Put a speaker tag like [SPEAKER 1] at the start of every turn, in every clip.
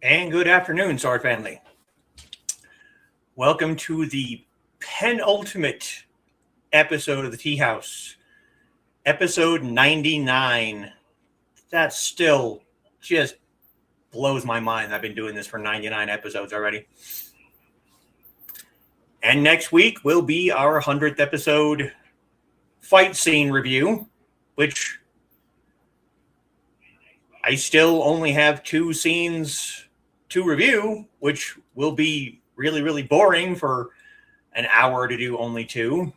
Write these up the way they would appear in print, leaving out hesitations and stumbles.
[SPEAKER 1] And good afternoon, Sword Family. Welcome to the penultimate episode of the Teahouse, episode 99. That still just blows my mind. I've been doing this for 99 episodes already. And next week will be our 100th episode fight scene review, which I still only have 2 scenes to review, which will be really, really boring for an hour to do only 2.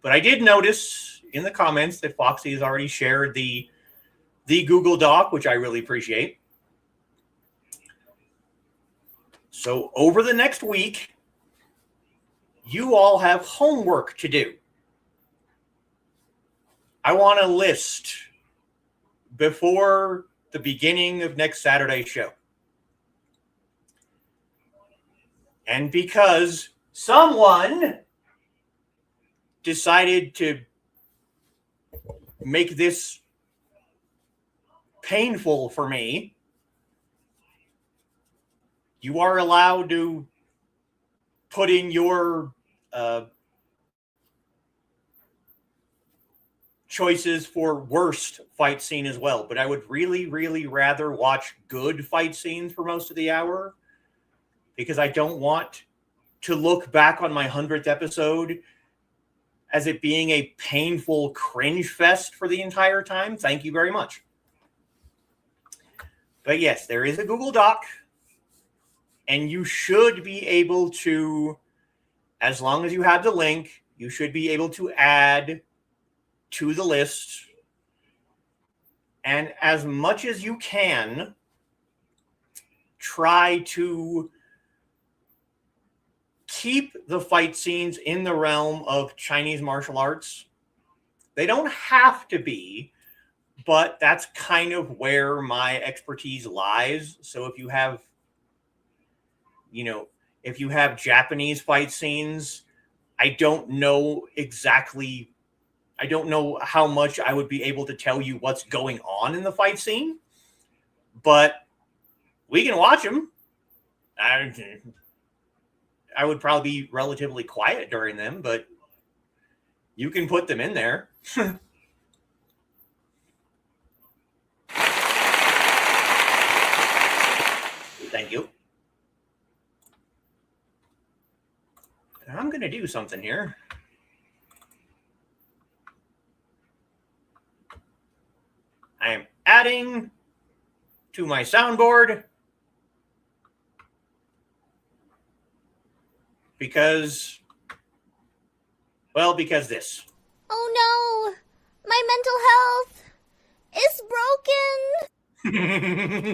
[SPEAKER 1] But I did notice in the comments that Foxy has already shared the Google Doc, which I really appreciate. So over the next week, you all have homework to do. I want a list before the beginning of next Saturday's show. And because someone decided to make this painful for me, you are allowed to put in your choices for worst fight scene as well. But I would really, really rather watch good fight scenes for most of the hour, because I don't want to look back on my 100th episode as it being a painful cringe fest for the entire time. Thank you very much. But yes, there is a Google Doc, and you should be able to, as long as you have the link, you should be able to add to the list. And as much as you can, try to keep the fight scenes in the realm of Chinese martial arts. They don't have to be, but that's kind of where my expertise lies. So if you have, if you have Japanese fight scenes, I don't know how much I would be able to tell you what's going on in the fight scene, but we can watch them. I would probably be relatively quiet during them, but you can put them in there. Thank you. I'm going to do something here. I am adding to my soundboard because this.
[SPEAKER 2] Oh no! My mental health is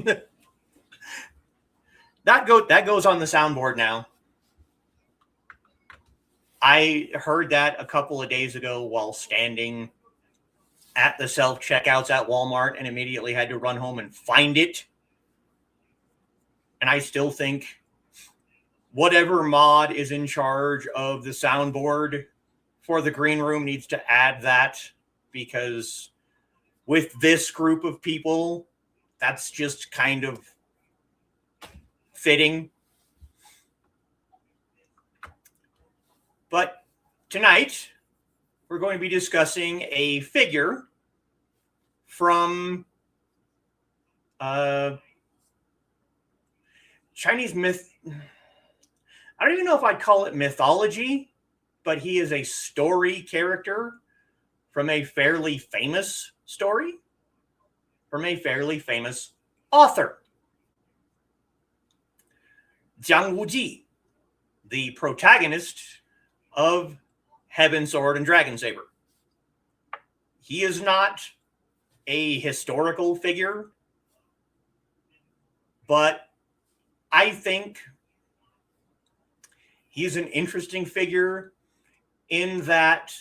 [SPEAKER 2] broken!
[SPEAKER 1] That goes on the soundboard now. I heard that a couple of days ago while standing at the self-checkouts at Walmart and immediately had to run home and find it. And I still think whatever mod is in charge of the soundboard for the green room needs to add that, because with this group of people, that's just kind of fitting. But tonight, we're going to be discussing a figure from Chinese myth. I don't even know if I'd call it mythology, but he is a story character from a fairly famous story, from a fairly famous author. Zhāng Wújì, the protagonist of Heaven Sword and Dragon Saber. He is not a historical figure, but I think he's an interesting figure in that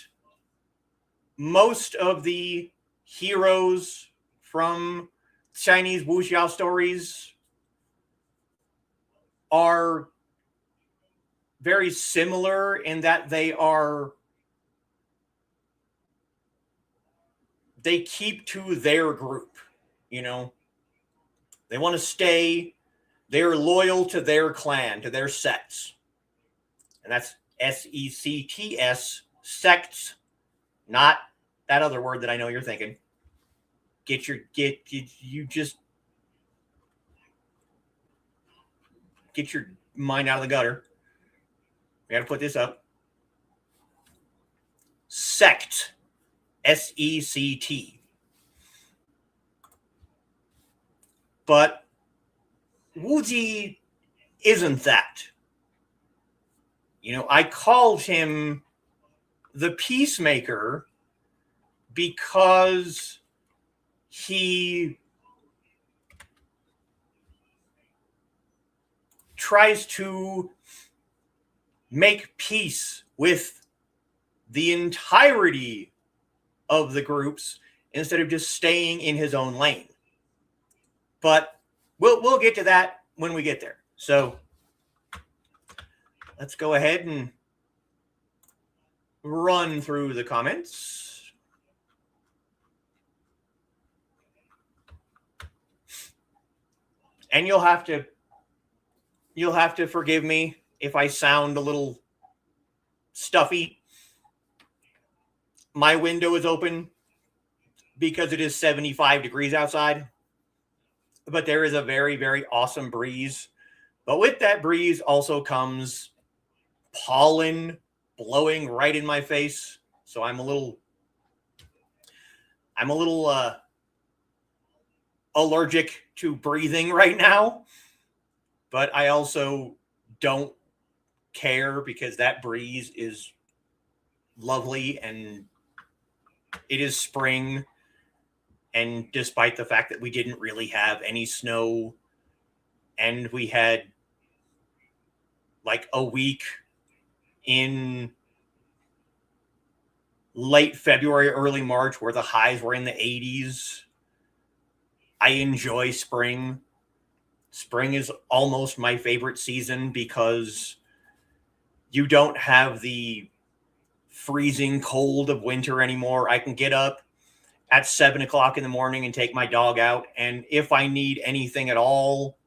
[SPEAKER 1] most of the heroes from Chinese wuxia stories are very similar in that they keep to their group, They want to stay They're loyal to their clan, to their sects. And that's sects, sects, not that other word that I know you're thinking. Get your mind out of the gutter. We got to put this up. Sect, S-E-C-T. But Wújì isn't that. You know, I called him the Peacemaker because he tries to make peace with the entirety of the groups instead of just staying in his own lane. But we'll get to that when we get there. So let's go ahead and run through the comments. And you'll have to forgive me if I sound a little stuffy. My window is open because it is 75 degrees outside. But there is a very, very awesome breeze. But with that breeze also comes pollen blowing right in my face. So I'm a little allergic to breathing right now. But I also don't care because that breeze is lovely and it is spring. And despite the fact that we didn't really have any snow and we had like a week in late February, early March where the highs were in the 80s, I enjoy spring. Spring is almost my favorite season because you don't have the freezing cold of winter anymore. I can get up at 7 o'clock in the morning and take my dog out. And if I need anything at all,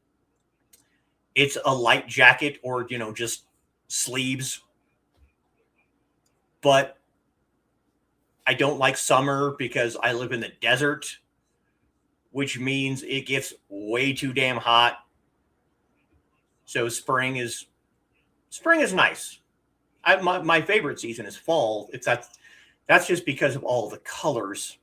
[SPEAKER 1] it's a light jacket or, just sleeves. But I don't like summer because I live in the desert, which means it gets way too damn hot. So spring is nice. My favorite season is fall. That's just because of all the colors.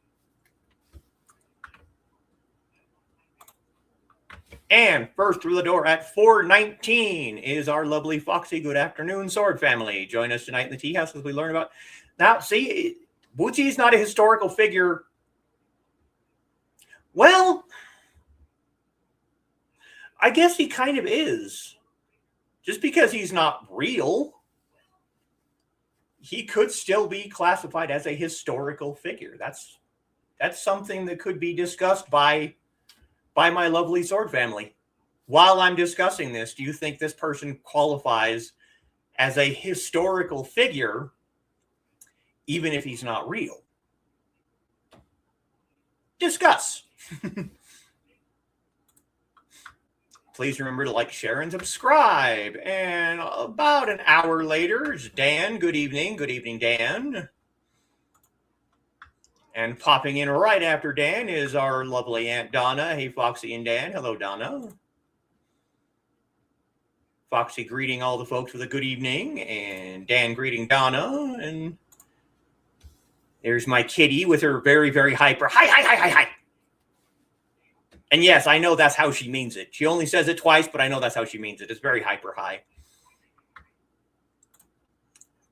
[SPEAKER 1] And first through the door at 4:19 is our lovely Foxy. Good afternoon, Sword family. Join us tonight in the Teahouse as we learn about. Now, see, Wújì is not a historical figure. Well, I guess he kind of is. Just because he's not real, he could still be classified as a historical figure. That's something that could be discussed by my lovely Sword family. While I'm discussing this, do you think this person qualifies as a historical figure, even if he's not real? Discuss. Please remember to like, share, and subscribe. And about an hour later is Dan. Good evening. Good evening, Dan. And popping in right after Dan is our lovely Aunt Donna. Hey, Foxy and Dan. Hello, Donna. Foxy greeting all the folks with a good evening. And Dan greeting Donna. And there's my kitty with her very, very hyper. Hi. And yes, I know that's how she means it. She only says it twice, but I know that's how she means it. It's very hyper high.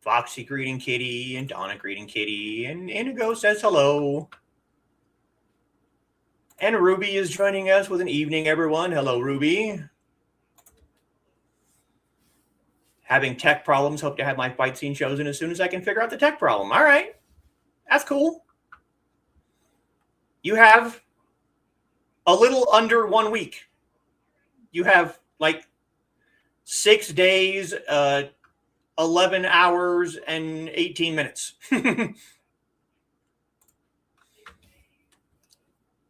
[SPEAKER 1] Foxy greeting Kitty, and Donna greeting Kitty, and Indigo says hello. And Ruby is joining us with an evening, everyone. Hello, Ruby. Having tech problems. Hope to have my fight scene chosen as soon as I can figure out the tech problem. All right. That's cool. You have a little under 1 week. You have like 6 days, 11 hours, and 18 minutes.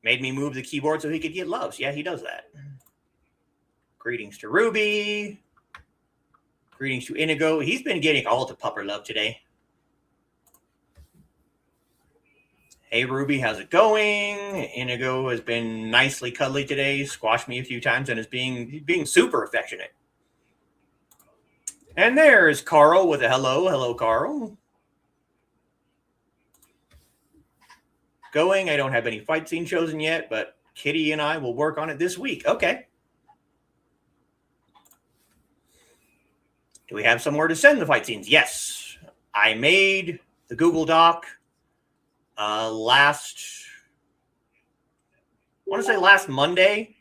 [SPEAKER 1] Made me move the keyboard so he could get loves. Yeah, he does that. Greetings to Ruby. Greetings to Inigo. He's been getting all the pupper love today. Hey, Ruby, how's it going? Inigo has been nicely cuddly today, squashed me a few times, and is being super affectionate. And there's Carl with a hello. Hello, Carl. Going. I don't have any fight scene chosen yet, but Kitty and I will work on it this week. Okay. Do we have somewhere to send the fight scenes? Yes. I made the Google Doc last Monday.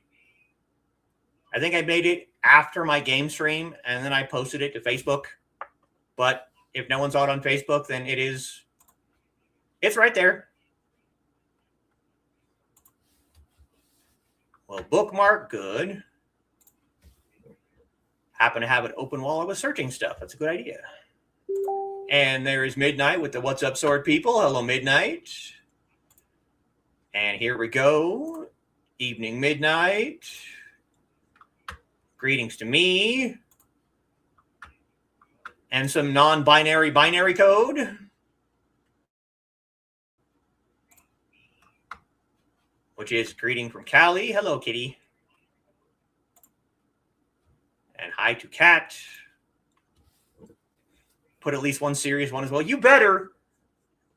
[SPEAKER 1] I think I made it after my game stream, and then I posted it to Facebook. But if no one saw it on Facebook, then it's right there. Well, bookmark, good. Happen to have an open while I was searching stuff. That's a good idea. And there is Midnight with the What's Up Sword people. Hello, Midnight. And here we go. Evening, Midnight. Greetings to me. And some non-binary binary code. Which is greeting from Callie. Hello, Kitty. And hi to Kat. Put at least one serious one as well. You better,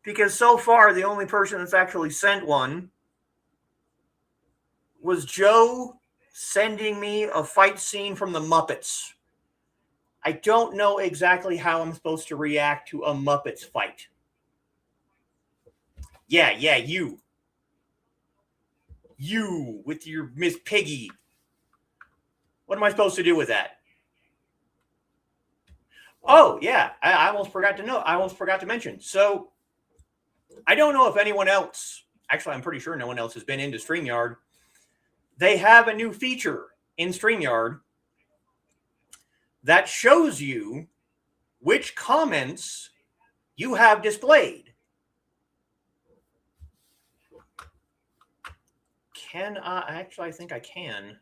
[SPEAKER 1] because so far the only person that's actually sent one was Joe sending me a fight scene from the Muppets. I don't know exactly how I'm supposed to react to a Muppets fight. Yeah, you. You with your Miss Piggy. What am I supposed to do with that? Oh, yeah. I almost forgot to mention. So I don't know if anyone else, actually, I'm pretty sure no one else has been into StreamYard. They have a new feature in StreamYard that shows you which comments you have displayed. I think I can.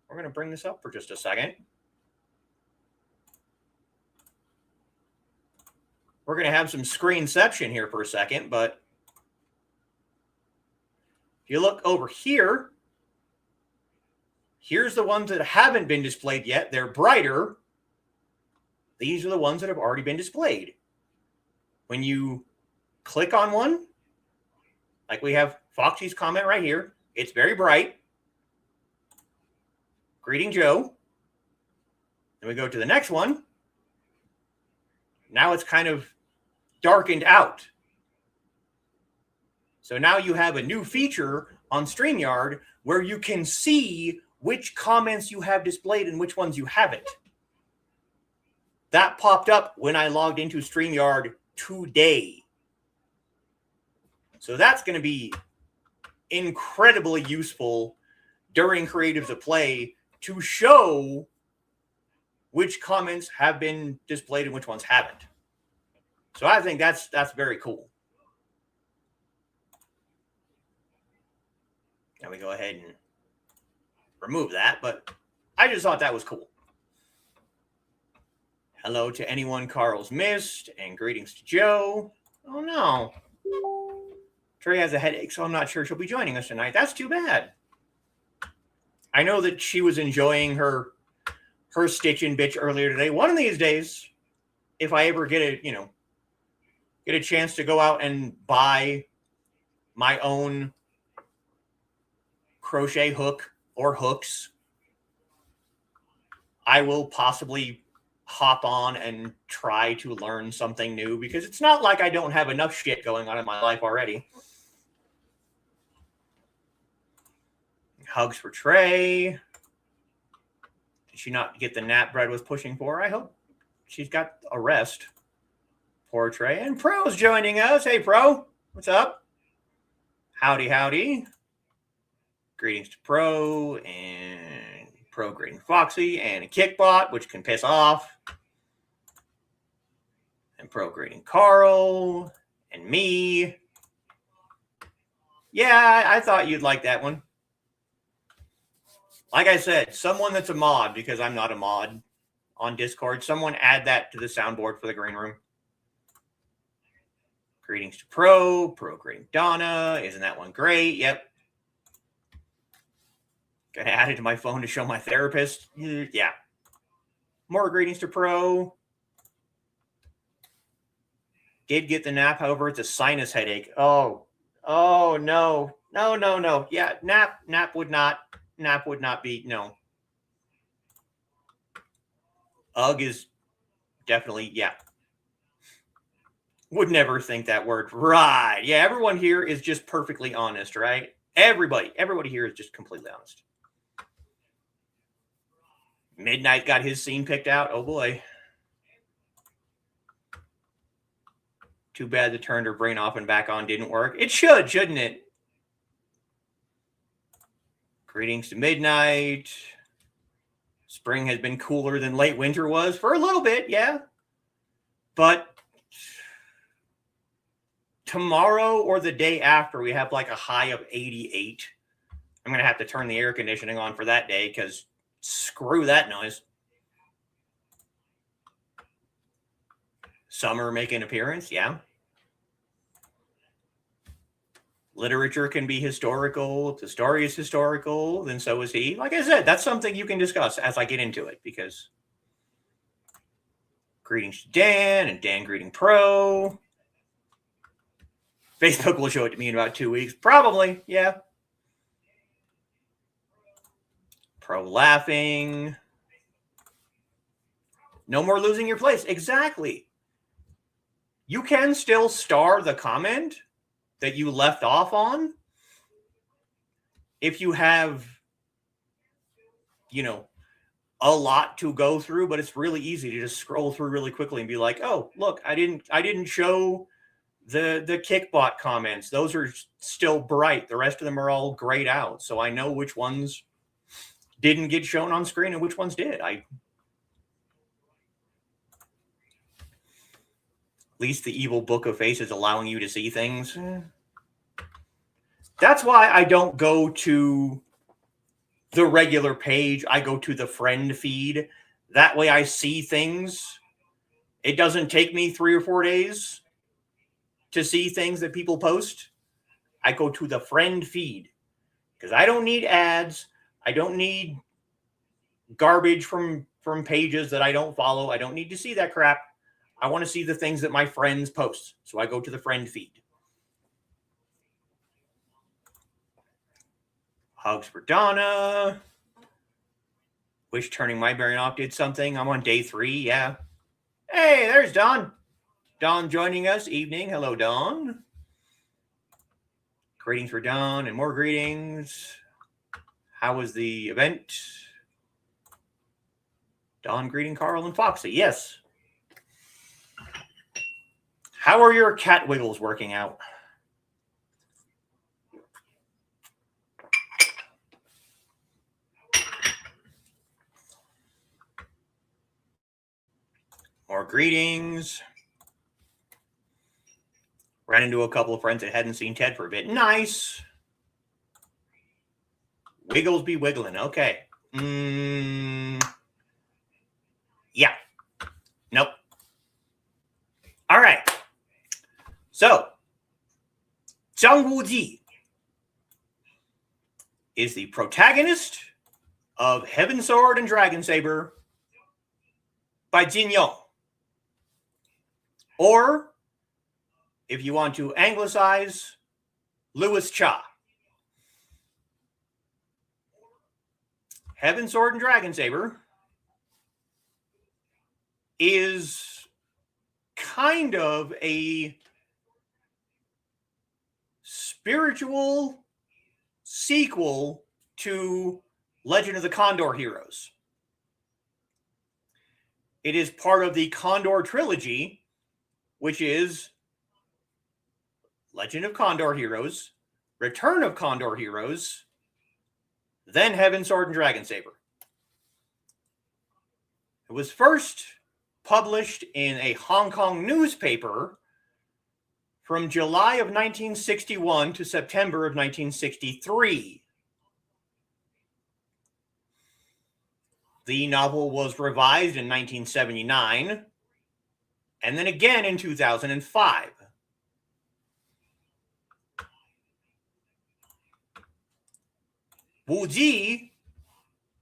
[SPEAKER 1] We're going to bring this up for just a second. We're going to have some screenception here for a second, but if you look over here, here's the ones that haven't been displayed yet. They're brighter. These are the ones that have already been displayed. When you click on one, like we have Foxy's comment right here, it's very bright. Greeting, Joe. Then we go to the next one. Now it's kind of darkened out. So now you have a new feature on StreamYard where you can see which comments you have displayed and which ones you haven't. That popped up when I logged into StreamYard today. So that's going to be incredibly useful during Creatives of Play to show which comments have been displayed and which ones haven't. So I think that's very cool. Now we go ahead and remove that, but I just thought that was cool. Hello to anyone Carl's missed, and greetings to Joe. Oh no. Trey has a headache, so I'm not sure she'll be joining us tonight. That's too bad. I know that she was enjoying her Stitch and Bitch earlier today. One of these days, if I ever get a chance to go out and buy my own crochet hook or hooks, I will possibly hop on and try to learn something new, because it's not like I don't have enough shit going on in my life already. Hugs for Trey. Did she not get the nap Bread was pushing for? I hope she's got a rest. Poor Trey. And Pro's joining us. Hey, Pro. What's up? Howdy, howdy. Greetings to Pro, and Pro greeting Foxy, and a Kickbot, which can piss off. And Pro greeting Carl, and me. Yeah, I thought you'd like that one. Like I said, someone that's a mod, because I'm not a mod on Discord, someone add that to the soundboard for the green room. Greetings to Pro greeting Donna. Isn't that one great? Yep. Gonna add it to my phone to show my therapist. Yeah. More greetings to Pro. Did get the nap, however, it's a sinus headache. Oh no. No. Yeah, nap would not be, no. Ugh is definitely, yeah. Would never think that word. Right. Yeah, everyone here is just perfectly honest, right? Everybody here is just completely honest. Midnight got his scene picked out. Oh boy. Too bad the turned her brain off and back on didn't work. It should, shouldn't it? Greetings to Midnight. Spring has been cooler than late winter was for a little bit, yeah. But tomorrow or the day after, we have like a high of 88. I'm going to have to turn the air conditioning on for that day because screw that noise. Summer making an appearance, yeah. Literature can be historical. If the story is historical, then so is he. Like I said, that's something you can discuss as I get into it, because greetings to Dan and Dan greeting Pro. Facebook will show it to me in about 2 weeks. Probably, yeah. Pro laughing. No more losing your place. Exactly. You can still star the comment that you left off on if you have, a lot to go through, but it's really easy to just scroll through really quickly and be like, oh, look, I didn't show the Kickbot comments. Those are still bright. The rest of them are all grayed out. So I know which ones didn't get shown on screen and which ones did. At least the evil book of face is allowing you to see things. That's why I don't go to the regular page. I go to the friend feed. That way I see things. It doesn't take me 3 or 4 days to see things that people post. I go to the friend feed because I don't need ads. I don't need garbage from pages that I don't follow. I don't need to see that crap. I want to see the things that my friends post. So I go to the friend feed. Hugs for Donna. Wish turning my brain off did something. I'm on day 3. Yeah. Hey, there's Dawn. Dawn joining us. Evening. Hello, Dawn. Greetings for Dawn and more greetings. How was the event? Dawn greeting Carl and Foxy. Yes. How are your cat wiggles working out? More greetings. Ran into a couple of friends that hadn't seen Ted for a bit. Nice. Wiggles be wiggling. Okay. Yeah. Nope. All right. So, Zhāng Wújì is the protagonist of Heaven Sword and Dragon Saber by jiānghú. Or, if you want to anglicize, Louis Cha. Heaven Sword and Dragon Saber is kind of a spiritual sequel to Legend of the Condor Heroes. It is part of the Condor trilogy, which is Legend of Condor Heroes, Return of Condor Heroes, then Heaven Sword and Dragon Saber. It was first published in a Hong Kong newspaper from July of 1961 to September of 1963. The novel was revised in 1979 and then again in 2005. Wújì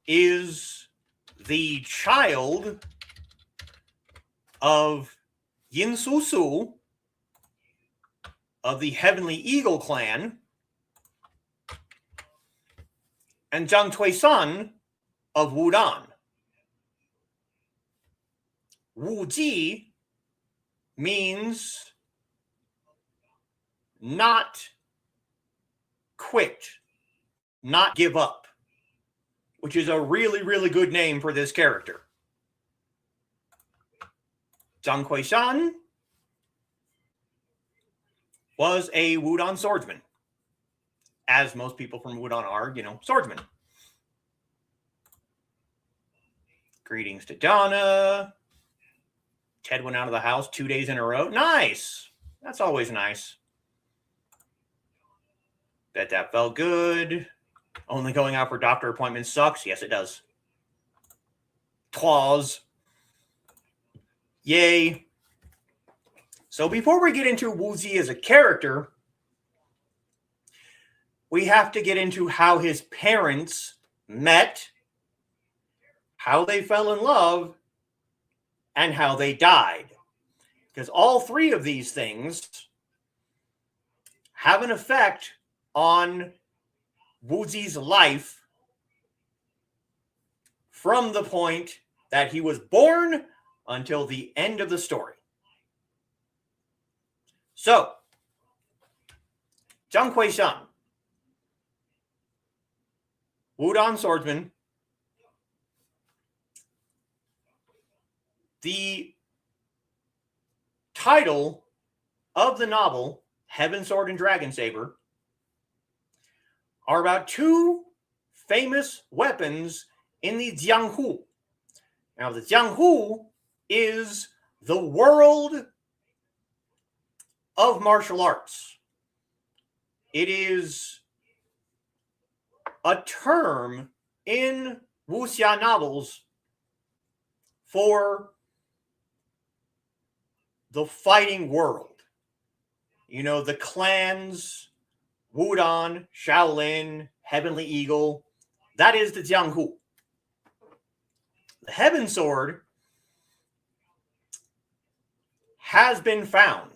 [SPEAKER 1] is the child of Yin of the Heavenly Eagle clan and Zhāng of Wudang. Wújì means not quit, not give up, which is a really, really good name for this character. Zhāng was a Wudang swordsman, as most people from Wudang are, swordsmen. Greetings to Donna. Ted went out of the house 2 days in a row. Nice. That's always nice. Bet that felt good. Only going out for doctor appointments sucks. Yes, it does. Twas. Yay. So before we get into Wújì as a character, we have to get into how his parents met, how they fell in love, and how they died. Because all three of these things have an effect on Wúji's life from the point that he was born until the end of the story. So, Zhāng, Wudang swordsman. The title of the novel, Heaven Sword and Dragon Saber, are about two famous weapons in the jiānghú. Now, the jiānghú is the world of martial arts. It is a term in wuxia novels for the fighting world. The clans, Wudang, Shaolin, Heavenly Eagle, that is the jiānghú. The Heaven Sword has been found.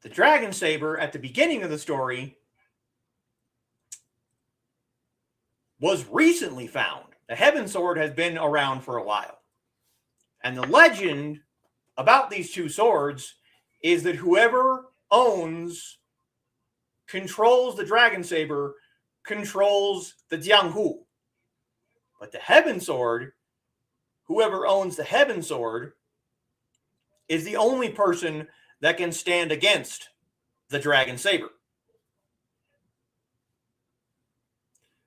[SPEAKER 1] The Dragon Saber at the beginning of the story was recently found. The Heaven Sword has been around for a while. And the legend about these two swords is that whoever controls the Dragon Saber, controls the jiānghú. But the Heaven Sword, whoever owns the Heaven Sword, is the only person that can stand against the Dragon Saber.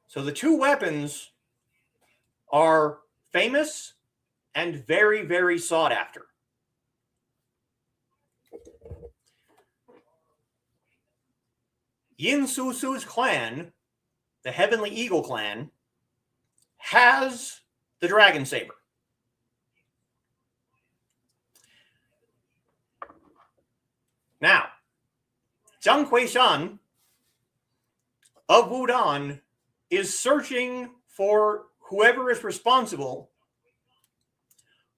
[SPEAKER 1] So the two weapons are famous and very, very sought after. Yin Su's clan, the Heavenly Eagle clan, has the Dragon Saber. Now, Zhāng of Wudang is searching for whoever is responsible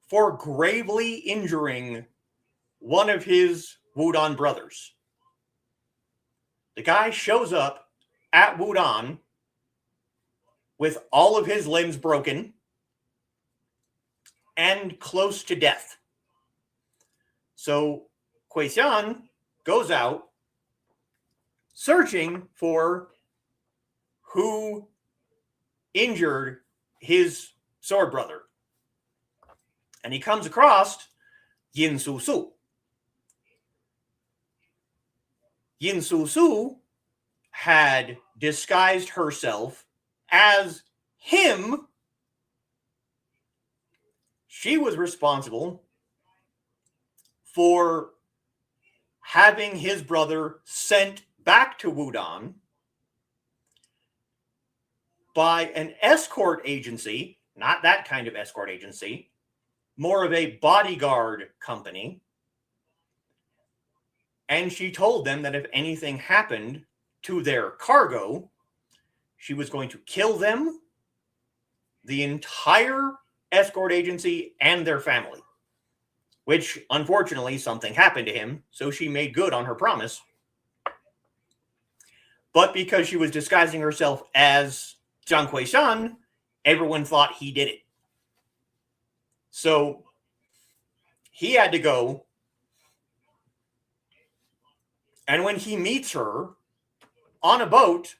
[SPEAKER 1] for gravely injuring one of his Wudang brothers. The guy shows up at Wudang with all of his limbs broken and close to death. So Xian goes out searching for who injured his sword brother. And he comes across Yin Su. Yin Su had disguised herself as him. She was responsible for having his brother sent back to Wudang by an escort agency, not that kind of escort agency, more of a bodyguard company. And she told them that if anything happened to their cargo, she was going to kill them, the entire escort agency, and their family. Which, unfortunately, something happened to him, so she made good on her promise. But because she was disguising herself as Zhāng Wújì, everyone thought he did it. So he had to go. And when he meets her on a boat,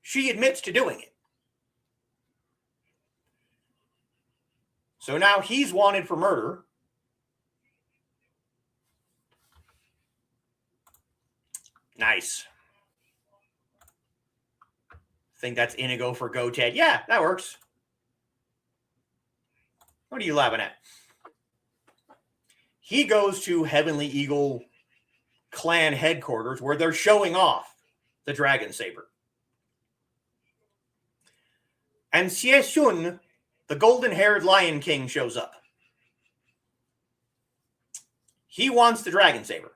[SPEAKER 1] she admits to doing it. So now he's wanted for murder. Nice. Think that's Inigo for Go Ted. Yeah, that works. What are you laughing at? He goes to Heavenly Eagle clan headquarters where they're showing off the dragon saber. And Xie Xun, the golden-haired Lion King, shows up. He wants the dragon saber.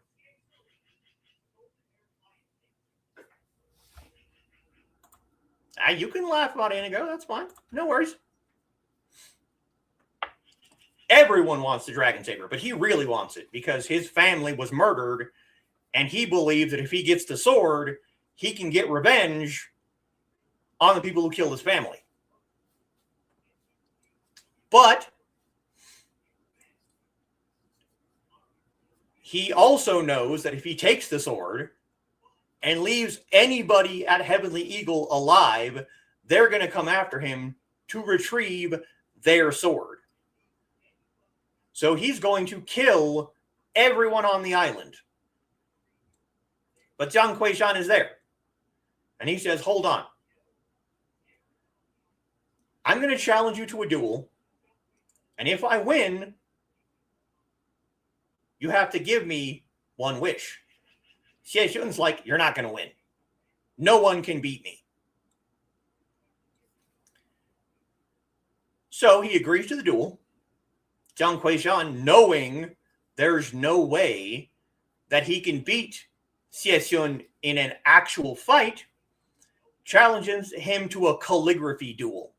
[SPEAKER 1] You can laugh about Inigo. That's fine. No worries. Everyone wants the dragon saber, but he really wants it because his family was murdered, and he believes that if he gets the sword, he can get revenge on the people who killed his family. But he also knows that if he takes the sword and leaves anybody at Heavenly Eagle alive, they're going to come after him to retrieve their sword. So he's going to kill everyone on the island. But Zhāng Wújì is there. And he says, hold on. I'm going to challenge you to a duel. And if I win, you have to give me one wish. Xie Xun's like, you're not going to win. No one can beat me. So he agrees to the duel. Zhāng Wújì, knowing there's no way that he can beat Xie Xun in an actual fight, challenges him to a calligraphy duel.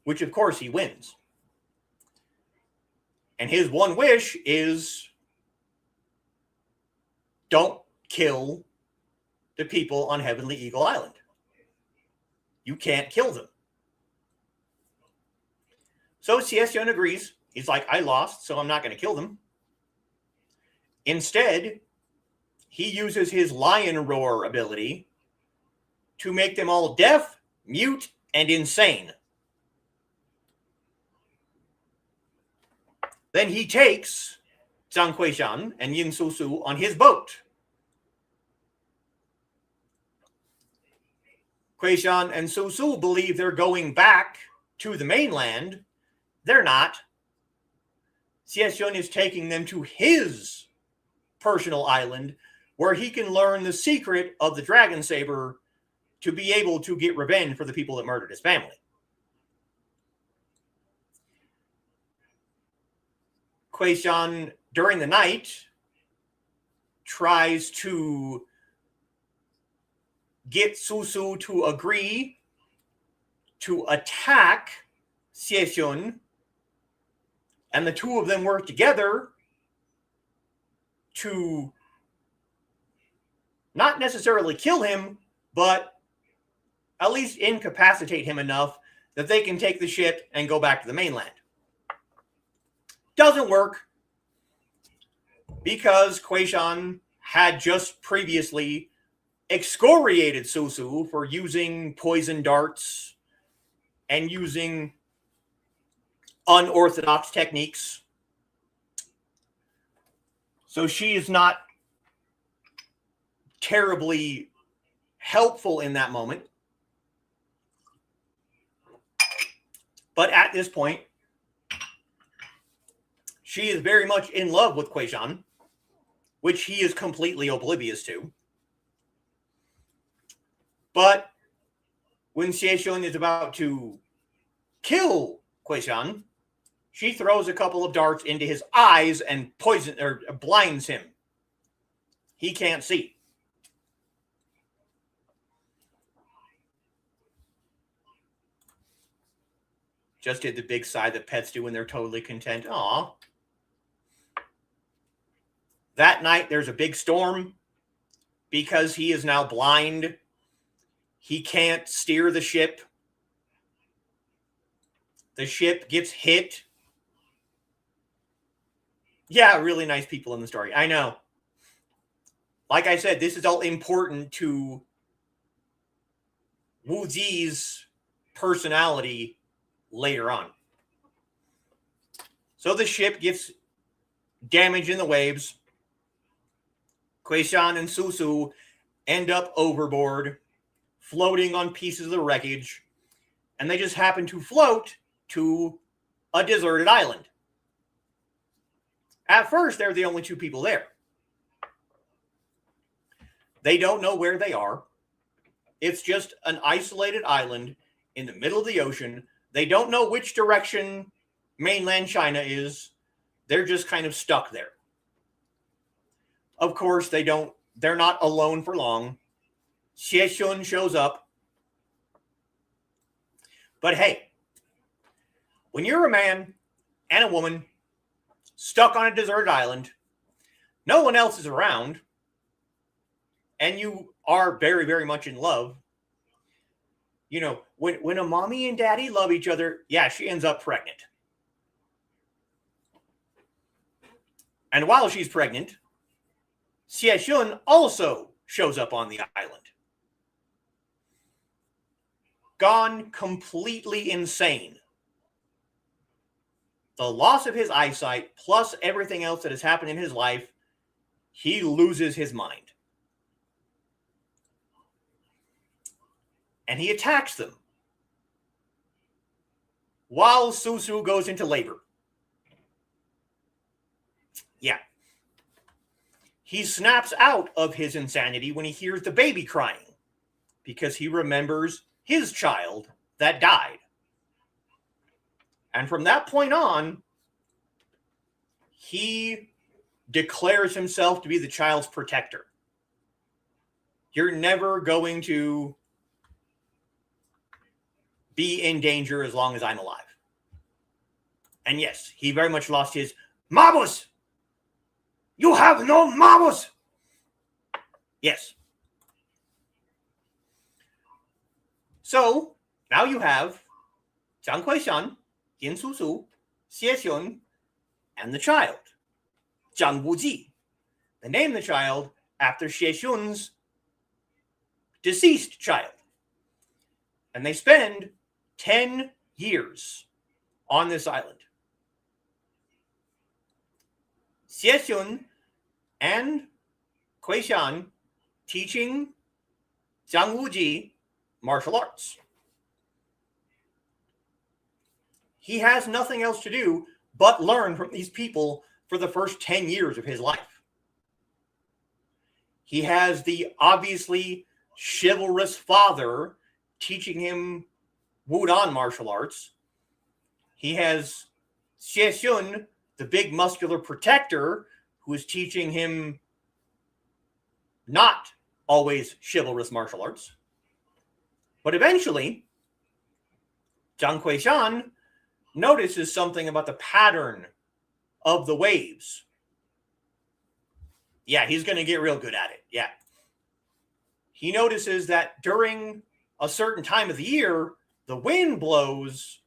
[SPEAKER 1] Which, of course, he wins. And his one wish is don't kill the people on Heavenly Eagle Island. You can't kill them. So Xie Xun agrees. He's like, I lost, so I'm not going to kill them. Instead, he uses his lion roar ability to make them all deaf, mute, and insane. Then he takes Zhāng Wújì and Yin Su Su on his boat. Wújì and Su Su believe they're going back to the mainland. They're not. Xie Xun is taking them to his personal island where he can learn the secret of the dragon saber to be able to get revenge for the people that murdered his family. Wújì, during the night, tries to get Su Su to agree to attack Xie Xun, and the two of them work together to not necessarily kill him, but at least incapacitate him enough that they can take the ship and go back to the mainland. Doesn't work because Wújì had just previously excoriated Su Su for using poison darts and using unorthodox techniques. So she is not terribly helpful in that moment. But at this point, she is very much in love with Wújì, which he is completely oblivious to. But when Xieshun is about to kill Kuei-shan, she throws a couple of darts into his eyes and blinds him. He can't see. Just did the big sigh that pets do when they're totally content. Aw. That night, there's a big storm because he is now blind. He can't steer the ship. The ship gets hit. Yeah, really nice people in the story. I know. Like I said, this is all important to Wúji's personality later on. So the ship gets damaged in the waves. Kuei-shan and Susu end up overboard, floating on pieces of the wreckage, and they just happen to float to a deserted island. At first, they're the only two people there. They don't know where they are. It's just an isolated island in the middle of the ocean. They don't know which direction mainland China is. They're just kind of stuck there. Of course, they're not alone for long. Xieshun shows up. But hey, when you're a man and a woman stuck on a deserted island, no one else is around, and you are very, very much in love, you know, when a mommy and daddy love each other, yeah, she ends up pregnant. And while she's pregnant, Xieshun also shows up on the island. Gone completely insane. The loss of his eyesight, plus everything else that has happened in his life, he loses his mind. And he attacks them while Susu goes into labor. Yeah. He snaps out of his insanity when he hears the baby crying because he remembers his child that died. And from that point on, he declares himself to be the child's protector. You're never going to be in danger as long as I'm alive. And yes, he very much lost his Mabus! You have no Mabus! Yes. So, now you have Zhang Kuei-shan, Yin Susu, Xieshun, and the child, Zhāng Wújì. They named the child after Xieshun's deceased child. And they spend 10 years on this island. Xieshun and Kuei-shan teaching Zhāng Wújì martial arts. He has nothing else to do but learn from these people for the first 10 years of his life. He has the obviously chivalrous father teaching him Wudang martial arts. He has Xieshun, the big muscular protector, who is teaching him not always chivalrous martial arts. But eventually, Zhang Kuei-shan notices something about the pattern of the waves. Yeah, he's going to get real good at it. Yeah. He notices that during a certain time of the year, the wind blows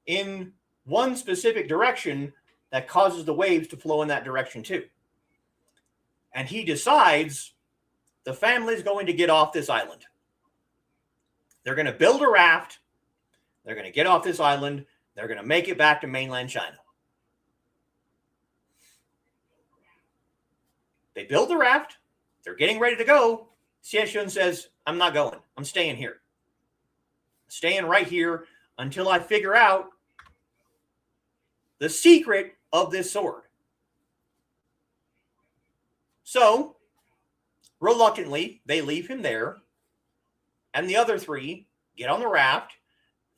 [SPEAKER 1] in one specific direction that causes the waves to flow in that direction too. And he decides the family's going to get off this island. They're going to build a raft. They're going to get off this island. They're going to make it back to mainland China. They build the raft. They're getting ready to go. Xieshun says, I'm not going. I'm staying here. Staying right here until I figure out the secret of this sword. So, reluctantly, they leave him there. and the other 3 get on the raft.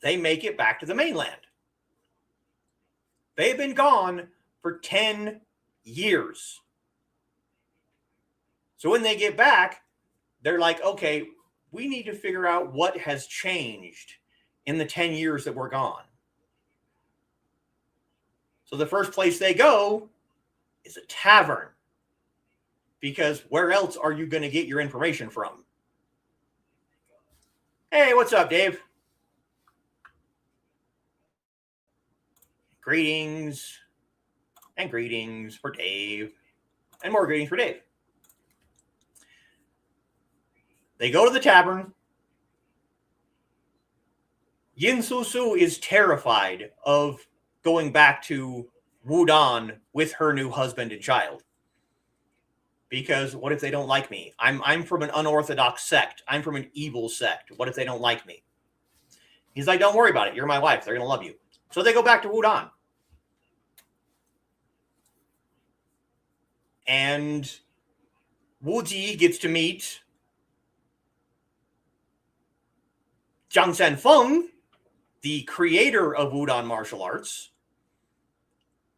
[SPEAKER 1] They make it back to the mainland. They've been gone for 10 years. So when they get back, they're like, okay, we need to figure out what has changed in the 10 years that we're gone. So the first place they go is a tavern. Because where else are you going to get your information from? Hey, what's up, Dave? Greetings. And greetings for Dave. And more greetings for Dave. They go to the tavern. Yin Su Su is terrified of going back to Wudon with her new husband and child. Because what if they don't like me? I'm from an unorthodox sect. I'm from an evil sect. What if they don't like me? He's like, don't worry about it. You're my wife. They're going to love you. So they go back to Wudon. And Wújì gets to meet Zhang Sanfeng, the creator of Wudon martial arts,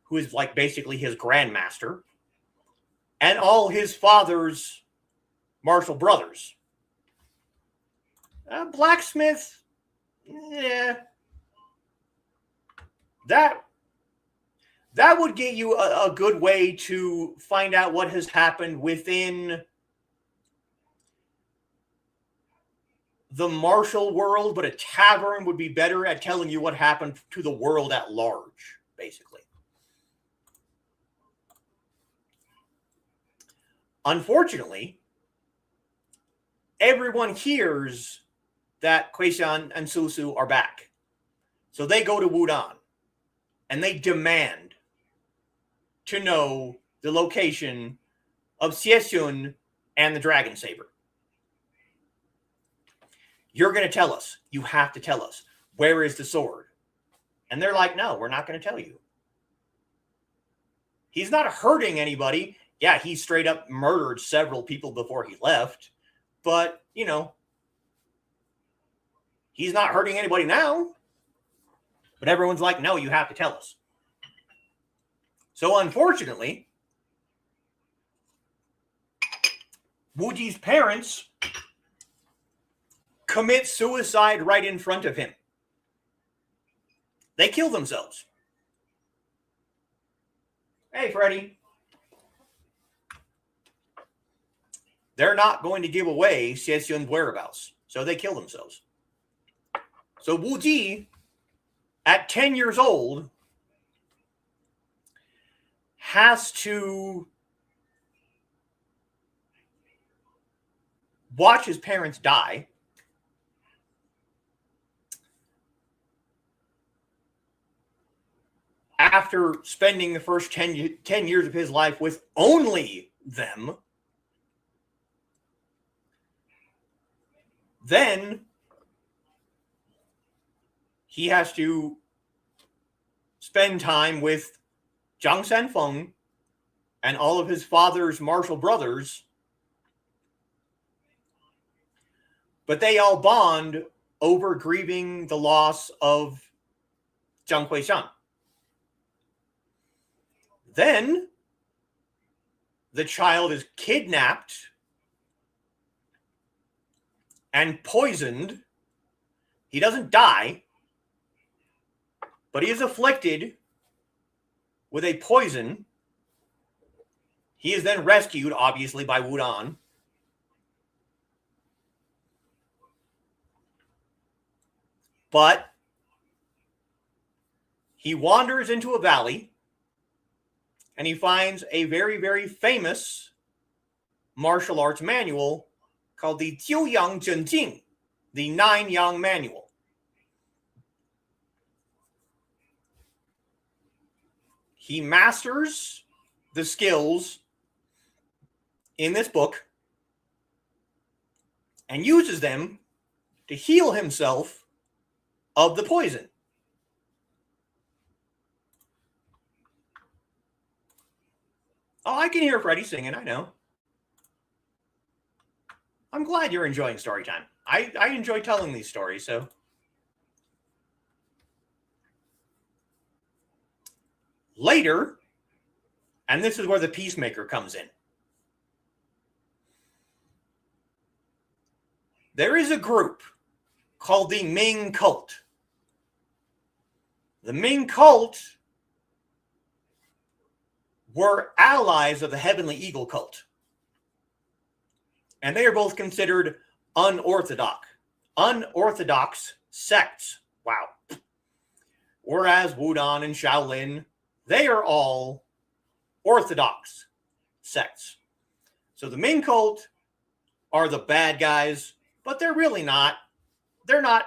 [SPEAKER 1] who is like basically his grandmaster, and all his father's martial brothers. Blacksmith, yeah. That would get you a good way to find out what has happened within the martial world, but a tavern would be better at telling you what happened to the world at large, basically. Unfortunately, everyone hears that Kuei-san and Su-Su are back. So they go to Wudon, and they demand to know the location of Xie and the Dragon Saber. You're going to tell us. You have to tell us. Where is the sword? And they're like, no, we're not going to tell you. He's not hurting anybody. Yeah, he straight up murdered several people before he left. But, you know, he's not hurting anybody now. But everyone's like, no, you have to tell us. So, unfortunately, Wúji's parents commit suicide right in front of him. They kill themselves. Hey, Freddie. They're not going to give away Xie whereabouts, so they kill themselves. So Wújì, at 10 years old, has to watch his parents die. After spending the first 10 years of his life with only them. Then he has to spend time with Zhang Sanfeng and all of his father's martial brothers. But they all bond over grieving the loss of Zhang Kuei-san. Then the child is kidnapped and poisoned. He doesn't die, but he is afflicted with a poison. He is then rescued, obviously, by Wudon. But he wanders into a valley and he finds a very, very famous martial arts manual called the Jiuyang Zhenjing, the 9-Yang Manual. He masters the skills in this book and uses them to heal himself of the poison. Oh, I can hear Freddie singing, I know. I'm glad you're enjoying story time. I enjoy telling these stories, so. Later, and this is where the Peacemaker comes in. There is a group called the Ming Cult. The Ming Cult were allies of the Heavenly Eagle Cult. And they are both considered unorthodox sects. Wow. Whereas Wudang and Shaolin, they are all orthodox sects. So the Ming Cult are the bad guys, but they're really not. They're not,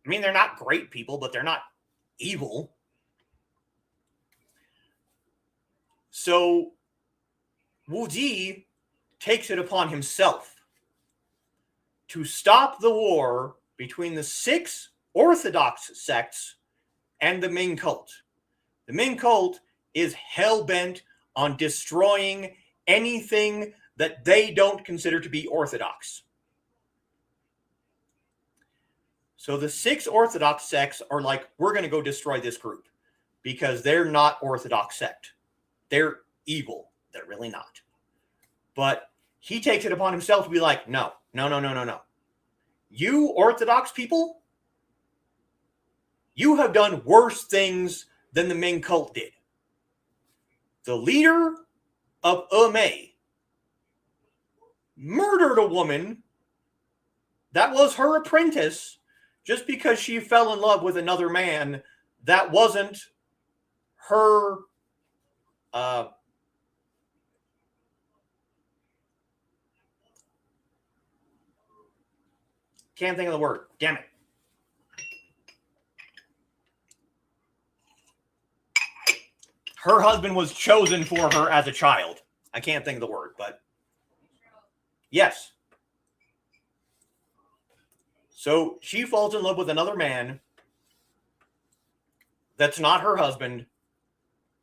[SPEAKER 1] I mean, they're not great people, but they're not evil. So Wújì takes it upon himself to stop the war between the 6 orthodox sects and the Ming Cult. The Ming Cult is hell-bent on destroying anything that they don't consider to be orthodox. So the 6 orthodox sects are like, we're going to go destroy this group because they're not orthodox sect. They're evil. They're really not. But he takes it upon himself to be like, no. You orthodox people, you have done worse things than the Ming Cult did. The leader of Mei murdered a woman that was her apprentice just because she fell in love with another man that wasn't her can't think of the word. Damn it. Her husband was chosen for her as a child. I can't think of the word, but yes. So she falls in love with another man that's not her husband.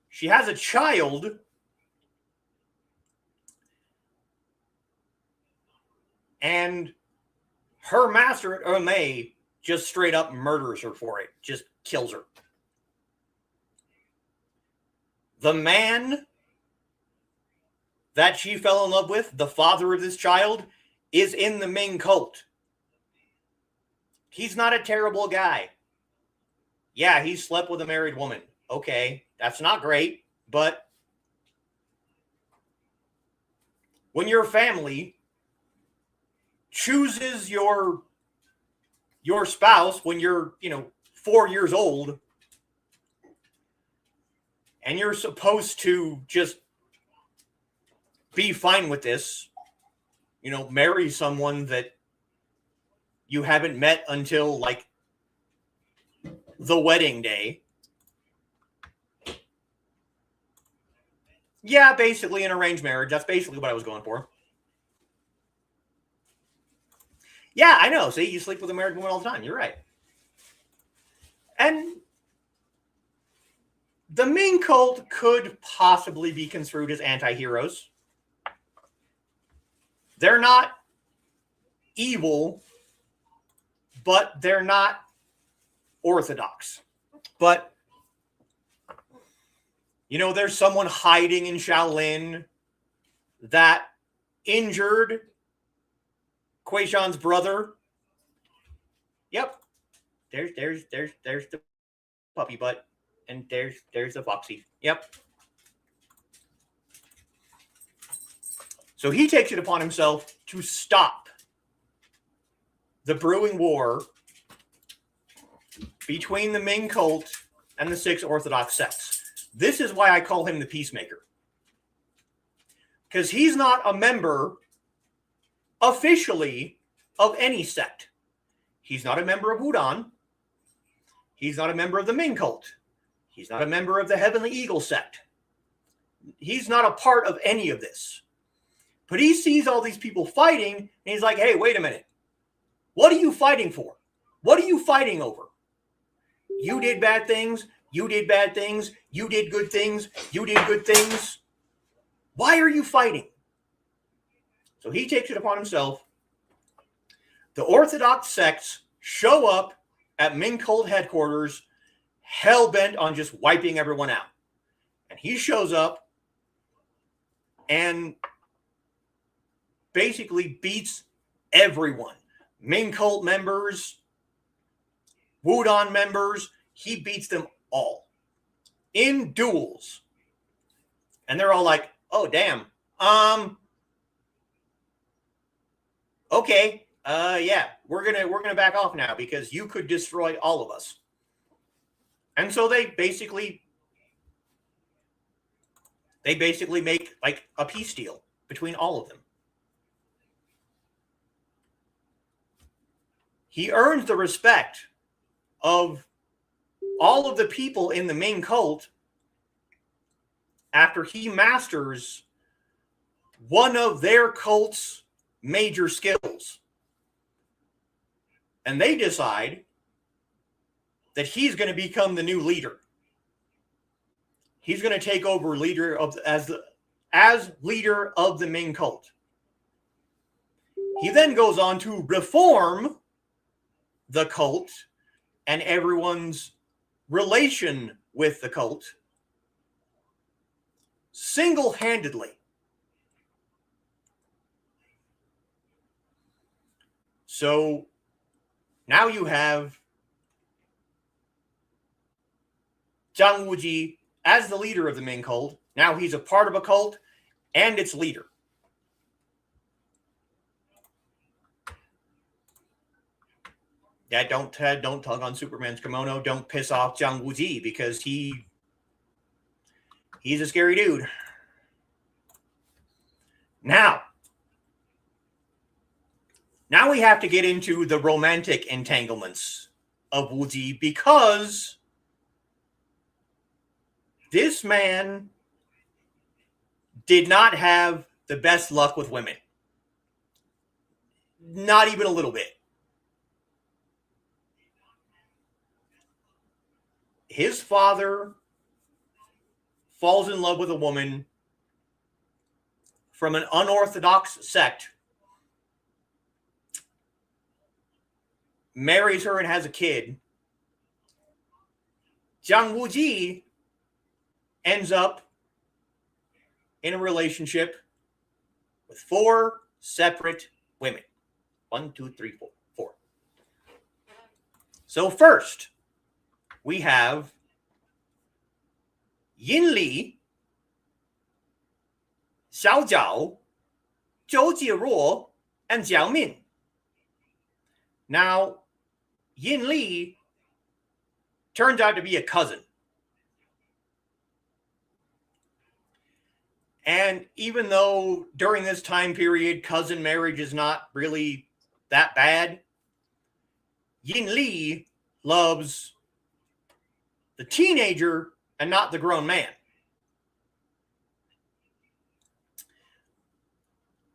[SPEAKER 1] She has a child. And her master at Mei just straight up murders her for it. Just kills her. The man that she fell in love with, the father of this child, is in the Ming Cult. He's not a terrible guy. Yeah, he slept with a married woman. Okay, that's not great, but when your family chooses your spouse when you're, 4 years old, and you're supposed to just be fine with this, marry someone that you haven't met until like the wedding day. Yeah, basically an arranged marriage. That's basically what I was going for. Yeah, I know. See, you sleep with a married woman all the time. You're right. And the Ming Cult could possibly be construed as anti-heroes. They're not evil, but they're not orthodox. But, there's someone hiding in Shaolin that injured Kuei Shan's brother. Yep. There's the puppy butt. And there's the foxy. Yep. So he takes it upon himself to stop the brewing war between the Ming Cult and the 6 orthodox sects. This is why I call him the Peacemaker. Because he's not a member officially of any sect. He's not a member of Wudang. He's not a member of the Ming Cult. He's not a member of the Heavenly Eagle sect. He's not a part of any of this. But he sees all these people fighting, and he's like, hey, wait a minute. What are you fighting for? What are you fighting over? You did bad things. You did bad things. You did good things. You did good things. Why are you fighting? So he takes it upon himself The Orthodox sects show up at Ming cult headquarters, hell-bent on just wiping everyone out. And he shows up and basically beats everyone. Ming cult members, Wudon members, he beats them all in duels. And they're all like, oh, damn. Okay. Yeah, we're gonna back off now because you could destroy all of us. And so they basically make like a peace deal between all of them. He earns the respect of all of the people in the Ming cult after he masters one of their cult's major skills. And they decide that he's going to become the new leader. He's going to take over as leader of the Ming cult. He then goes on to reform the cult and everyone's relation with the cult single-handedly. So now you have Zhāng Wújì as the leader of the Ming cult. Now he's a part of a cult and its leader. Yeah, don't tug on Superman's kimono. Don't piss off Zhāng Wújì because he's a scary dude. Now we have to get into the romantic entanglements of Wújì because this man did not have the best luck with women. Not even a little bit. His father falls in love with a woman from an unorthodox sect, marries her and has a kid. Zhāng Wújì ends up in a relationship with 4 separate women. 1, 2, 3, 4. 4. So first, we have Yin Li, Xiao Zhao, Zhou Jieruo, and Jiao Min. Now, Yin Li turns out to be a cousin. And even though during this time period, cousin marriage is not really that bad, Yin Li loves the teenager and not the grown man.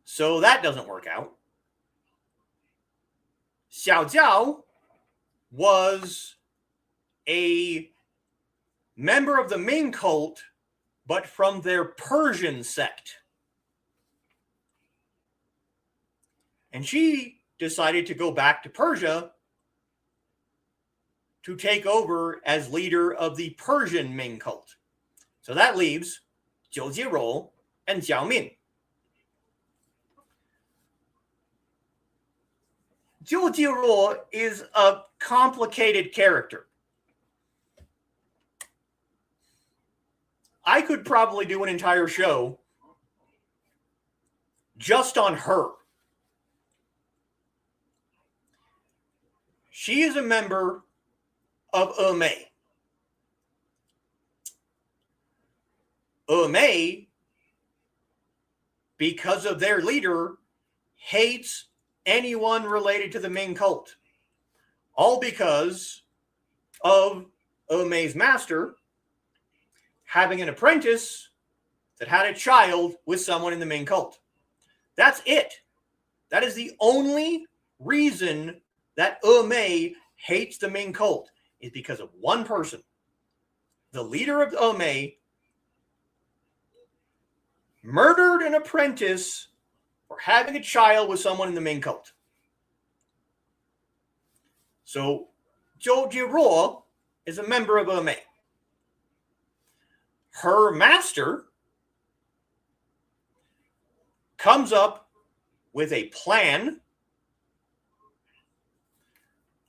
[SPEAKER 1] So that doesn't work out. Xiao Jiao was a member of the Ming cult, but from their Persian sect. And she decided to go back to Persia to take over as leader of the Persian Ming cult. So that leaves Zhou Jieruo and Jiao Min. Zhou Jieruo is a complicated character. I could probably do an entire show just on her. She is a member of Mei. Mei, because of their leader, hates anyone related to the Ming cult. All because of Mei's master having an apprentice that had a child with someone in the Ming cult. That's it. That is the only reason that Mei hates the Ming cult, is because of one person. The leader of Mei murdered an apprentice for having a child with someone in the Ming cult. So Zhou Jiruo is a member of Mei. Her master comes up with a plan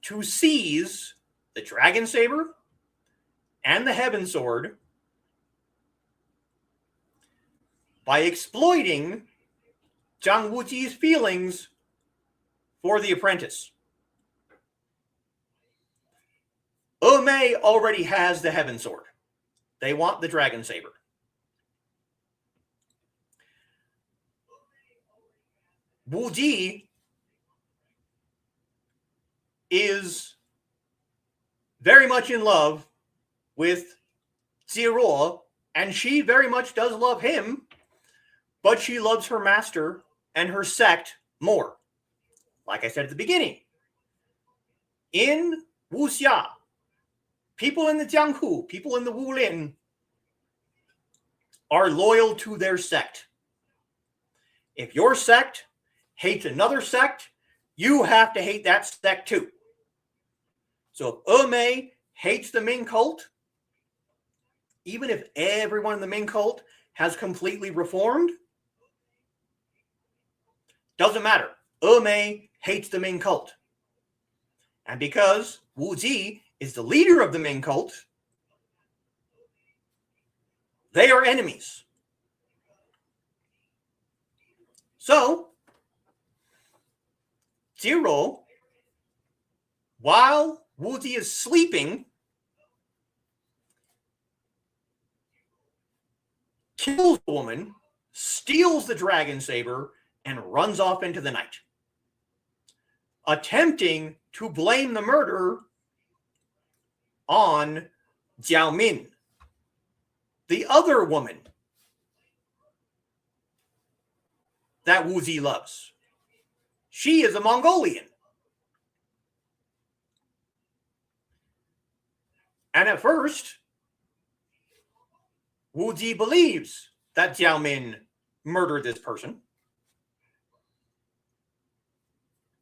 [SPEAKER 1] to seize the Dragon Saber and the Heaven Sword by exploiting Zhāng Wúji's feelings for the apprentice. Mei already has the Heaven Sword. They want the Dragon Saber. Wújì is very much in love with Jiruo, and she very much does love him, but she loves her master and her sect more. Like I said at the beginning, in Wuxia, people in the jiānghú, people in the Wulin are loyal to their sect. If your sect hates another sect, you have to hate that sect too. So if Mei hates the Ming cult, even if everyone in the Ming cult has completely reformed, doesn't matter. Mei hates the Ming cult. And because Wújì is the leader of the Ming cult, they are enemies. So, Jiruo, while Wújì is sleeping, kills the woman, steals the Dragon Saber, and runs off into the night, attempting to blame the murder on Jiao Min, the other woman that Wújì loves. She is a Mongolian. And at first, Wújì believes that Jiao Min murdered this person.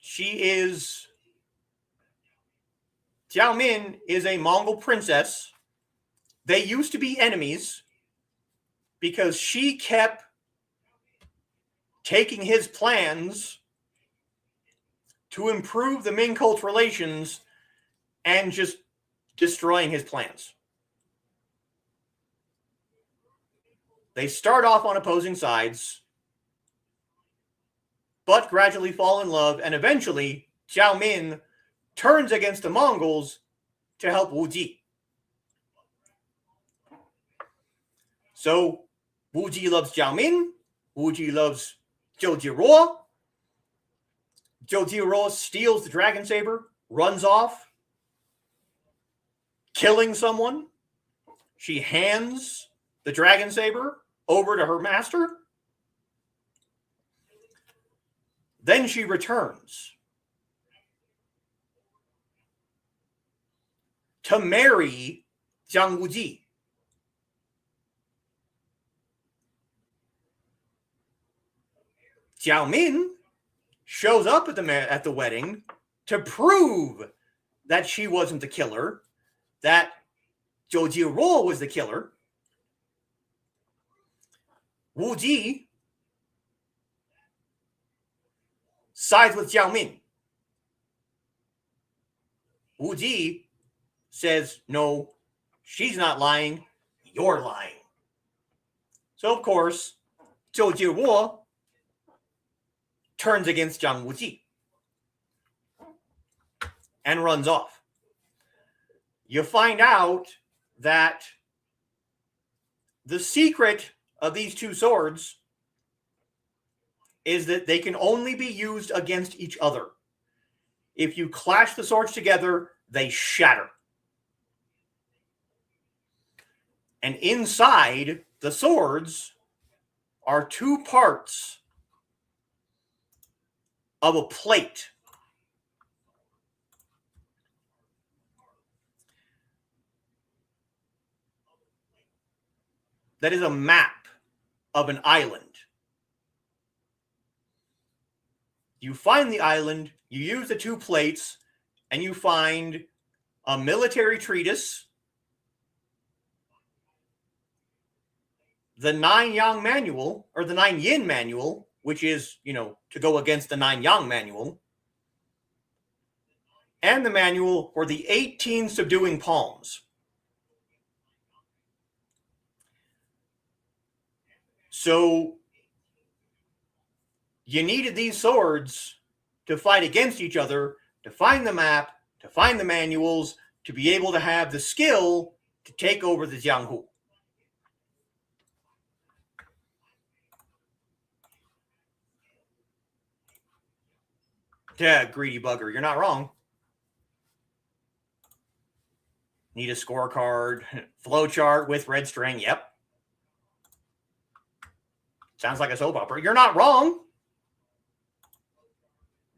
[SPEAKER 1] Jiao Min is a Mongol princess. They used to be enemies because she kept taking his plans to improve the Ming cult relations and just destroying his plans. They start off on opposing sides, but gradually fall in love, and eventually Jiao Min turns against the Mongols to help Wújì. So Wújì loves Jiao Min, Wújì loves Zhou Jiruo. Zhou Jiruo steals the Dragon Saber, runs off, killing someone. She hands the Dragon Saber over to her master. Then she returns to marry Zhāng Wújì. Jiao Min shows up at the wedding to prove that she wasn't the killer, that Zhou Jiruo was the killer. Wújì sides with Jiao Min. Wújì says, no, she's not lying, you're lying. So, of course, Zhou Jiruo turns against Zhāng Wújì and runs off. You find out that the secret of these two swords is that they can only be used against each other. If you clash the swords together, they shatter. And inside the swords are two parts of a plate. That is a map of an island. You find the island, you use the two plates, and you find a military treatise, the Nine Yang Manual, or the Nine Yin Manual, which is, to go against the Nine Yang Manual, and the manual for the 18 subduing palms. So you needed these swords to fight against each other, to find the map, to find the manuals, to be able to have the skill to take over the jiānghú. Yeah, greedy bugger, you're not wrong. Need a scorecard, flowchart with red string. Yep. Sounds like a soap opera. You're not wrong.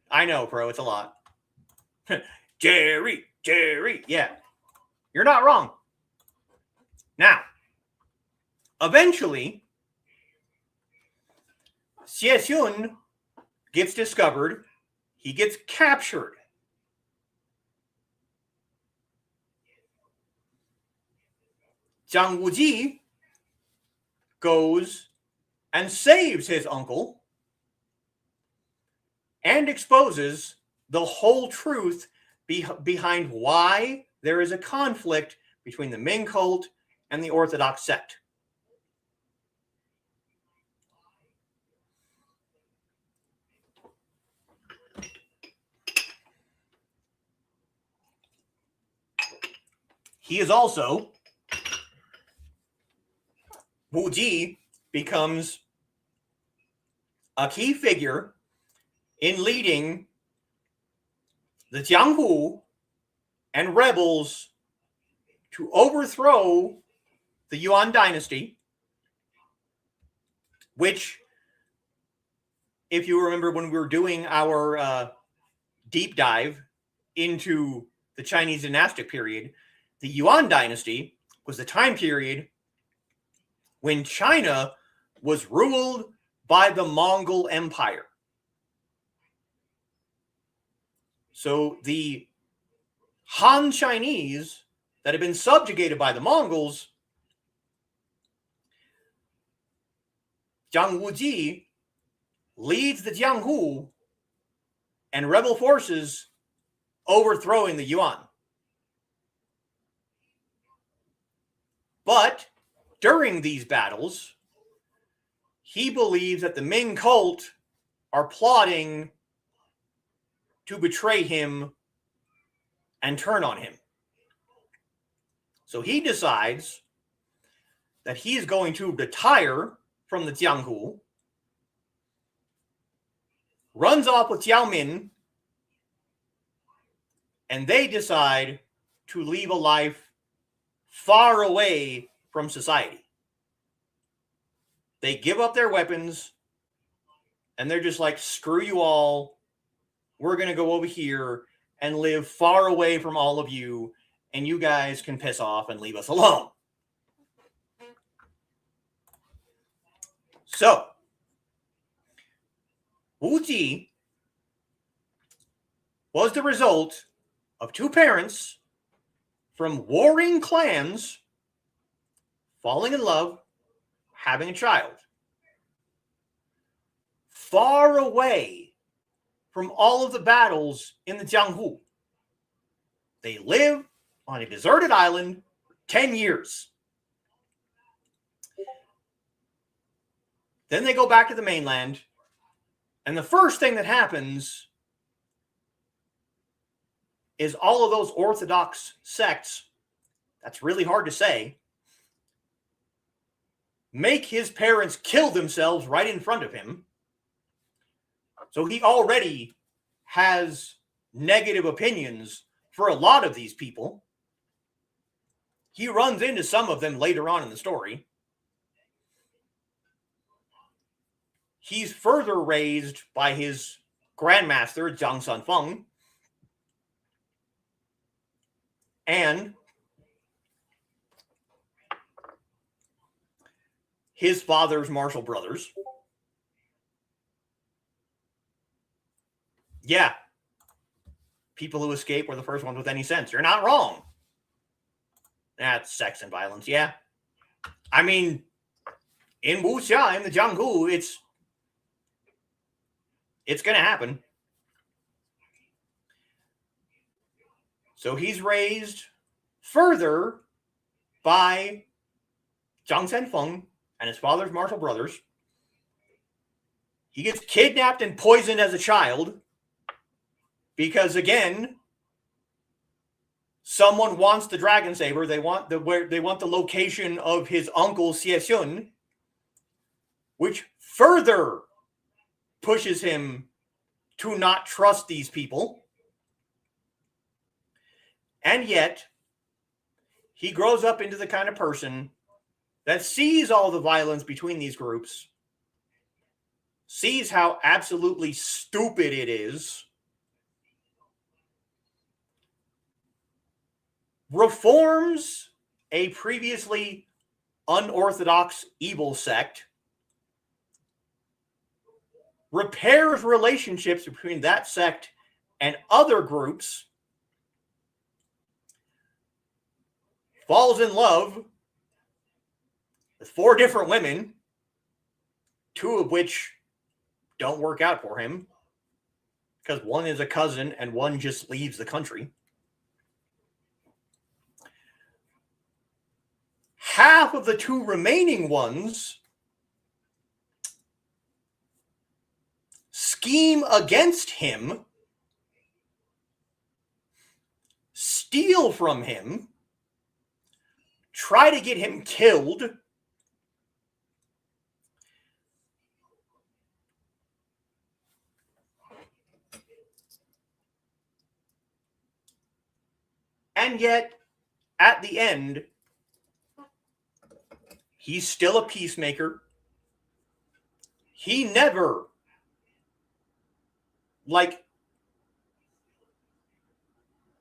[SPEAKER 1] I know, Pro. It's a lot. Jerry. Yeah. You're not wrong. Now, eventually, Xie Xun gets discovered. He gets captured. Zhāng Wújì goes and saves his uncle and exposes the whole truth behind why there is a conflict between the Ming cult and the Orthodox sect. He is also, Wújì becomes a key figure in leading the jiānghú and rebels to overthrow the Yuan dynasty, which, if you remember when we were doing our deep dive into the Chinese dynastic period, the Yuan dynasty was the time period when China was ruled by the Mongol Empire. So the Han Chinese that had been subjugated by the Mongols, Zhāng Wújì leads the jiānghú and rebel forces overthrowing the Yuan. But during these battles, he believes that the Ming cult are plotting to betray him and turn on him. So he decides that he is going to retire from the jiānghú, runs off with Jiao Min, and they decide to leave a life far away from society. They give up their weapons, and they're just like, screw you all. We're going to go over here and live far away from all of you, and you guys can piss off and leave us alone. So, Wújì was the result of two parents from warring clans falling in love, having a child. Far away from all of the battles in the jiānghú. They live on a deserted island for 10 years. Then they go back to the mainland, and the first thing that happens is all of those Orthodox sects, that's really hard to say, make his parents kill themselves right in front of him. So he already has negative opinions for a lot of these people. He runs into some of them later on in the story. He's further raised by his grandmaster, Zhang Sanfeng, and his father's martial brothers. Yeah. people who escape were the first ones with any sense. You're not wrong. That's sex and violence, yeah. I mean, in wuxia, in the jiānghú, it's going to happen. So he's raised further by Zhang Senfeng and his father's martial brothers. He gets kidnapped and poisoned as a child because, again, someone wants the dragon saber. They want the location of his uncle Xie, which further pushes him to not trust these people. And yet, he grows up into the kind of person that sees all the violence between these groups, sees how absolutely stupid it is, reforms a previously unorthodox evil sect, repairs relationships between that sect and other groups, falls in love with 4 different women, 2 of which don't work out for him because one is a cousin and one just leaves the country. Half of the 2 remaining ones scheme against him, steal from him, try to get him killed, and yet, at the end, he's still a peacemaker. He never,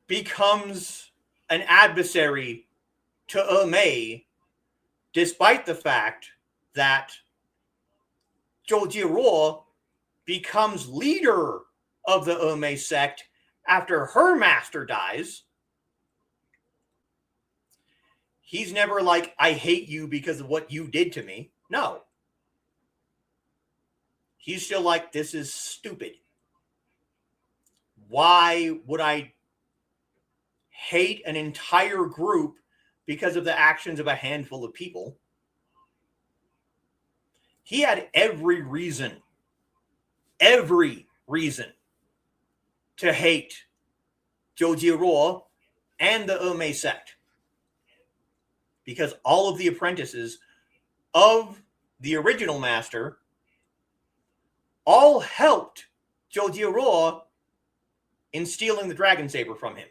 [SPEAKER 1] becomes an adversary to Mei, despite the fact that Zhou Jiruo becomes leader of the Mei sect after her master dies. He's never like, I hate you because of what you did to me. No. He's still like, this is stupid. Why would I hate an entire group because of the actions of a handful of people? He had every reason to hate Zhou Jiruo and the Mei sect, because all of the apprentices of the original master all helped Zhou Jiruo in stealing the dragon saber from him.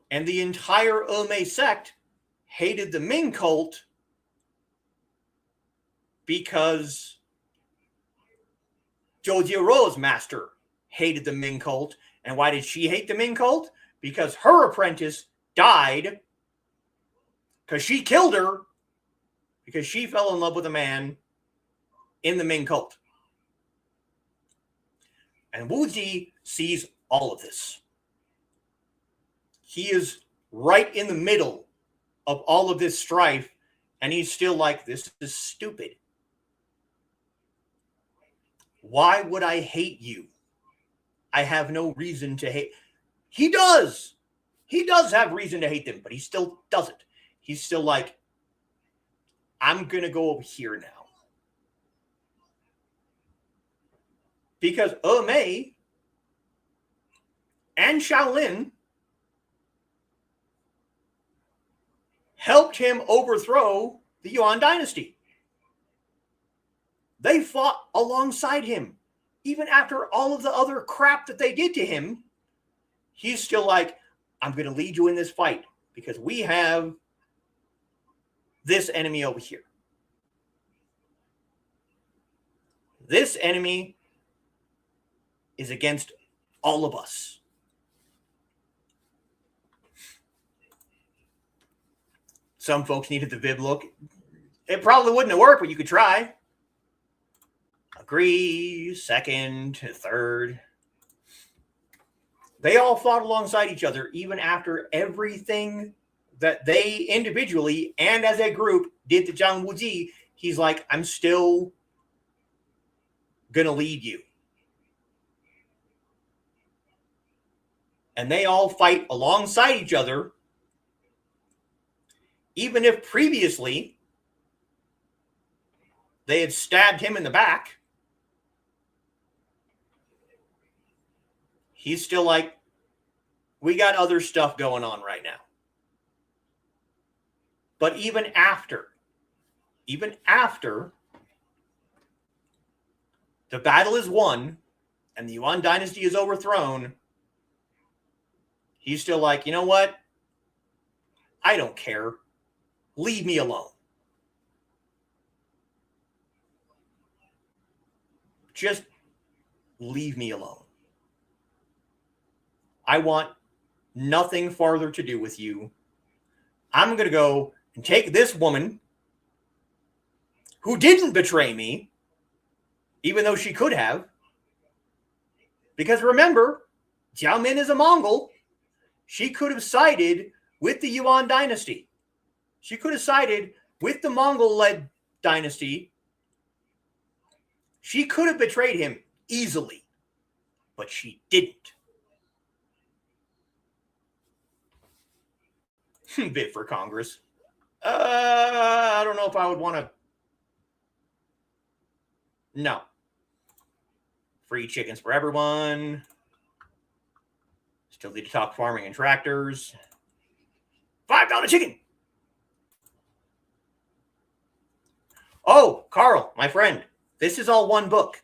[SPEAKER 1] And the entire Mei sect hated the Ming cult because Zhou Jiruo's master hated the Ming cult. And why did she hate the Ming cult? Because her apprentice died because she killed her because she fell in love with a man in the Ming cult. And Wújì sees all of this. He is right in the middle of all of this strife, and he's still like, this is stupid. Why would I hate you? I have no reason to hate. He does. He does have reason to hate them, but he still doesn't. He's still like, I'm going to go over here now. Because Mei and Shaolin helped him overthrow the Yuan dynasty. They fought alongside him. Even after all of the other crap that they did to him, he's still like, I'm going to lead you in this fight because we have this enemy over here. This enemy is against all of us. Some folks needed the Viv look. It probably wouldn't have worked, but you could try. Agree, second, third. They all fought alongside each other, even after everything that they individually and as a group did to Zhāng Wújì. He's like, I'm still going to lead you. And they all fight alongside each other, even if previously they had stabbed him in the back. He's still like, we got other stuff going on right now. But even after the battle is won and the Yuan dynasty is overthrown, he's still like, you know what? I don't care. Leave me alone. Just leave me alone. I want nothing farther to do with you. I'm going to go and take this woman who didn't betray me, even though she could have. Because remember, Jiao Min is a Mongol. She could have sided with the Yuan dynasty. She could have sided with the Mongol-led dynasty. She could have betrayed him easily, but she didn't. Bid for Congress. I don't know if I would want to. No. Free chickens for everyone. Still need to talk farming and tractors. $5 chicken. Oh, Carl, my friend, this is all one book.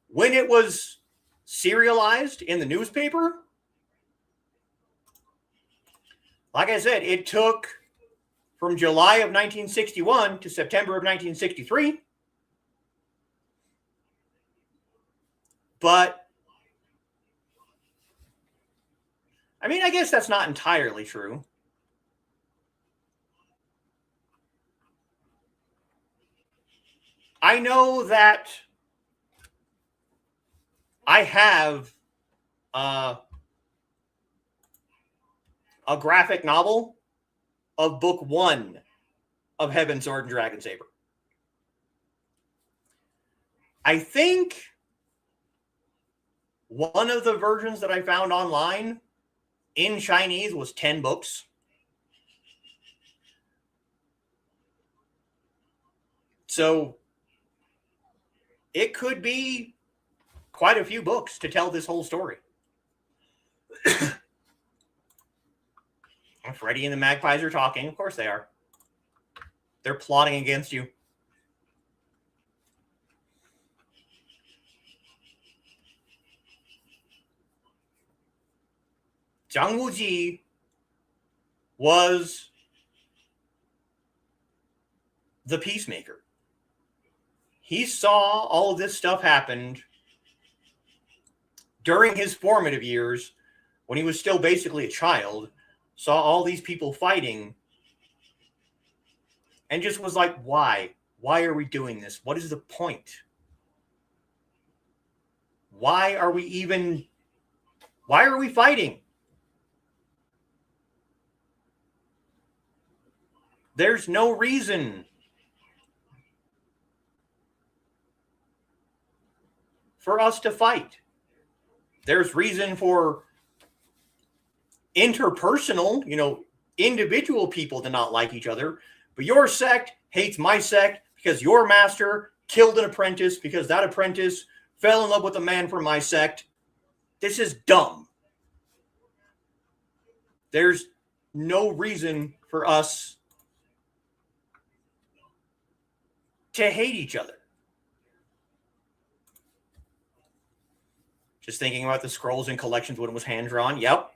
[SPEAKER 1] When it was serialized in the newspaper, like I said, it took from July of 1961 to September of 1963. But, I mean, I guess that's not entirely true. I know that I have a graphic novel of book 1 of Heaven, Sword, and Dragon Saber. I think one of the versions that I found online in Chinese was 10 books. So it could be quite a few books to tell this whole story. Freddy and the Magpies are talking. Of course they are. They're plotting against you. Zhāng Wújì was the Peacemaker. He saw all of this stuff happen during his formative years when he was still basically a child, saw all these people fighting, and just was like, why? Why are we doing this? What is the point? Why are we fighting? There's no reason for us to fight. There's reason for interpersonal, individual people to not like each other, but your sect hates my sect because your master killed an apprentice because that apprentice fell in love with a man from my sect. This is dumb. There's no reason for us to hate each other. Just thinking about the scrolls and collections when it was hand-drawn. Yep.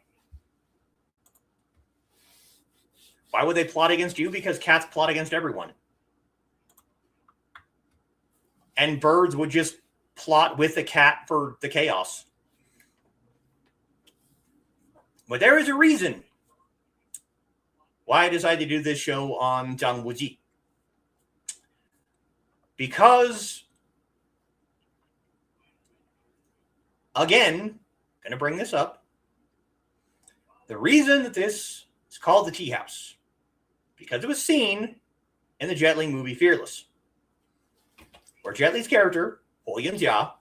[SPEAKER 1] Why would they plot against you? Because cats plot against everyone. And birds would just plot with the cat for the chaos. But there is a reason why I decided to do this show on Zhāng Wújì. Because, again, going to bring this up. The reason that this is called the Teahouse, because it was seen in the Jet Li movie Fearless, where Jet Li's character, Zhāng,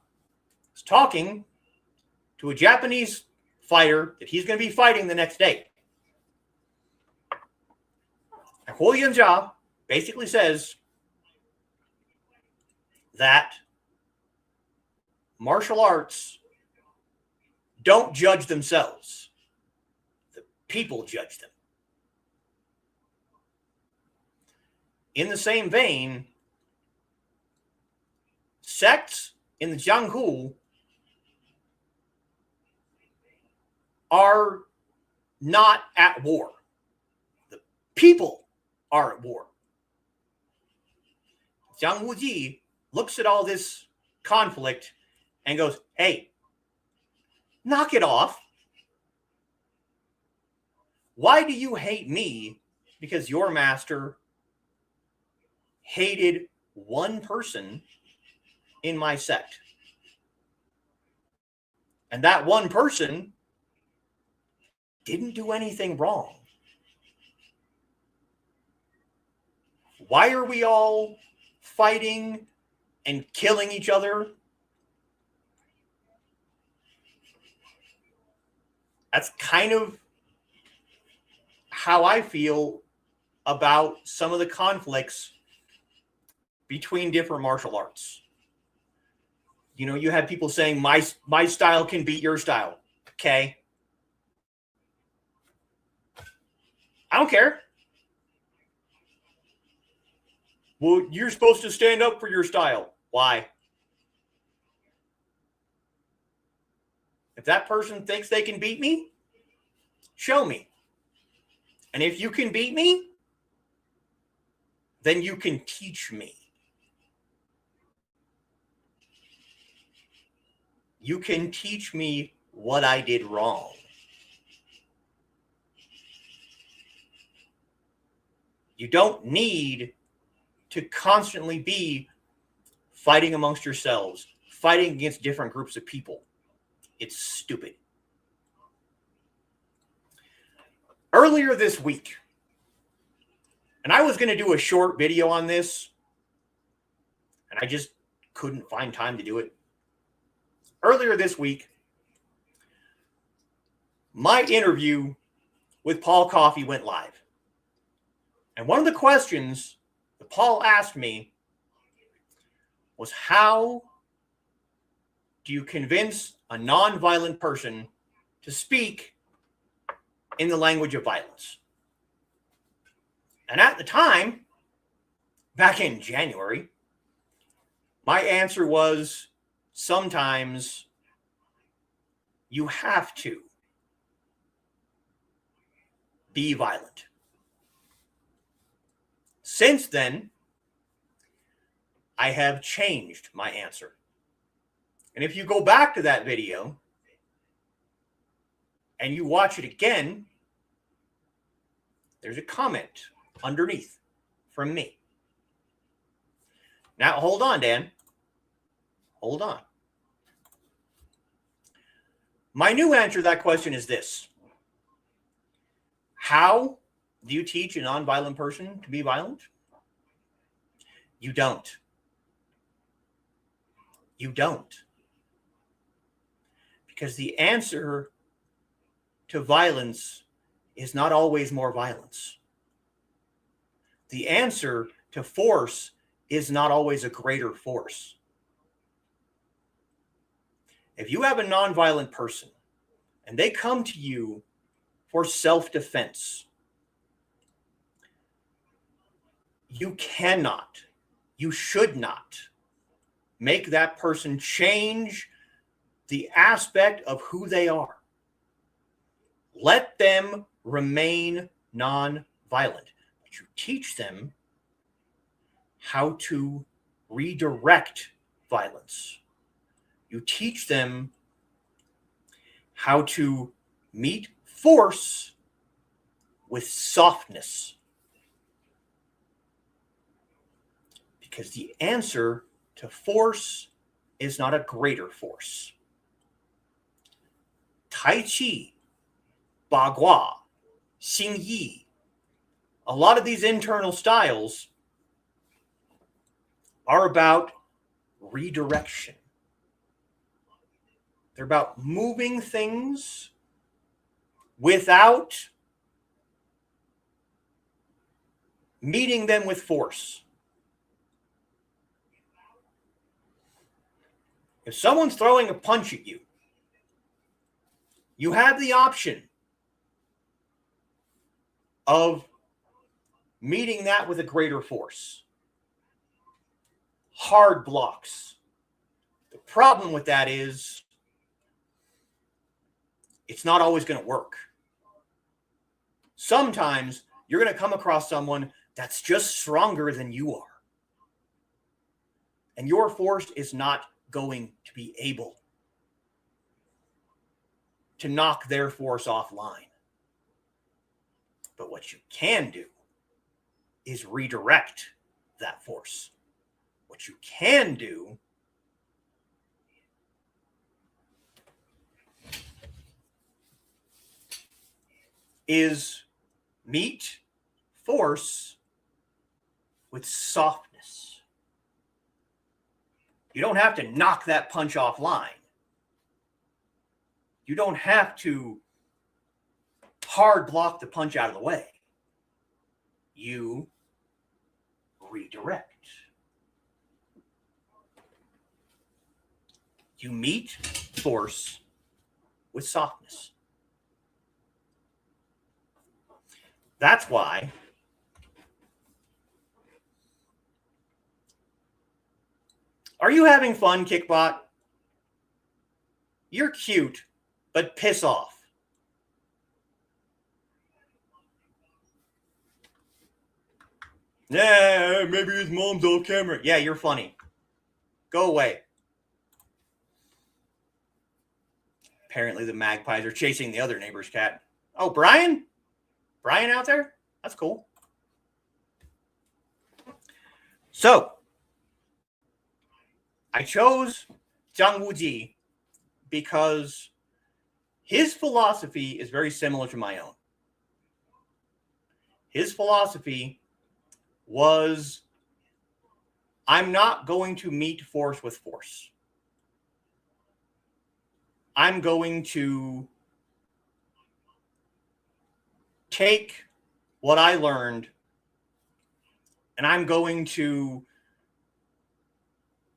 [SPEAKER 1] is talking to a Japanese fighter that he's going to be fighting the next day. And Zhāng basically says that martial arts don't judge themselves. The people judge them. In the same vein, sects in the jiānghú are not at war. The people are at war. Zhāng Wújì looks at all this conflict and goes, hey, knock it off. Why do you hate me? Because your master hated one person in my sect. And that one person didn't do anything wrong. Why are we all fighting and killing each other? That's kind of how I feel about some of the conflicts between different martial arts. You know, you have people saying my style can beat your style. Okay. I don't care. Well, you're supposed to stand up for your style. Why? If that person thinks they can beat me, show me. And if you can beat me, then you can teach me. You can teach me what I did wrong. You don't need to constantly be fighting amongst yourselves, fighting against different groups of people. It's stupid. Earlier this week, and I was going to do a short video on this, and I just couldn't find time to do it. Earlier this week, my interview with Paul Coffey went live. And one of the questions that Paul asked me was, how do you convince a nonviolent person to speak in the language of violence? And at the time, back in January, my answer was, sometimes you have to be violent. Since then, I have changed my answer. And if you go back to that video and you watch it again, there's a comment underneath from me. Now, hold on, Dan. Hold on. My new answer to that question is this. How do you teach a nonviolent person to be violent? You don't. You don't. Because the answer to violence is not always more violence. The answer to force is not always a greater force. If you have a nonviolent person and they come to you for self-defense, you cannot, you should not make that person change the aspect of who they are. Let them remain nonviolent, but you teach them how to redirect violence. You teach them how to meet force with softness. Because the answer to force is not a greater force. Tai Chi, Ba Gua, Xing Yi. A lot of these internal styles are about redirection. They're about moving things without meeting them with force. If someone's throwing a punch at you, you have the option of meeting that with a greater force. Hard blocks. The problem with that is it's not always going to work. Sometimes you're going to come across someone that's just stronger than you are. And your force is not going to be able to knock their force offline. But what you can do is redirect that force. What you can do is meet force with softness. You don't have to knock that punch offline. You don't have to hard block the punch out of the way. You redirect. You meet force with softness. That's why are you having fun, Kickbot? You're cute, but piss off. Yeah, maybe his mom's off camera. Yeah, you're funny. Go away. Apparently the magpies are chasing the other neighbor's cat. Oh, Brian? Brian out there? That's cool. So, I chose Zhāng Wújì because his philosophy is very similar to my own. His philosophy was, I'm not going to meet force with force. I'm going to take what I learned and I'm going to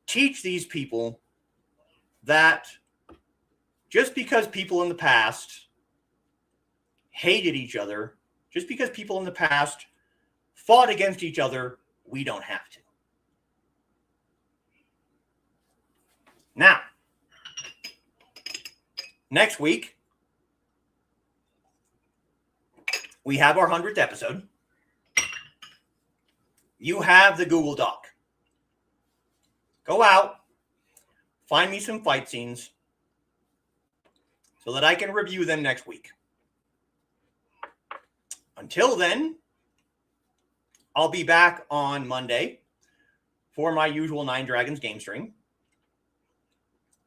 [SPEAKER 1] teach these people that just because people in the past hated each other, just because people in the past fought against each other, we don't have to. Now, next week, we have our 100th episode. You have the Google Doc. Go out, find me some fight scenes so that I can review them next week. Until then, I'll be back on Monday for my usual Nine Dragons game stream.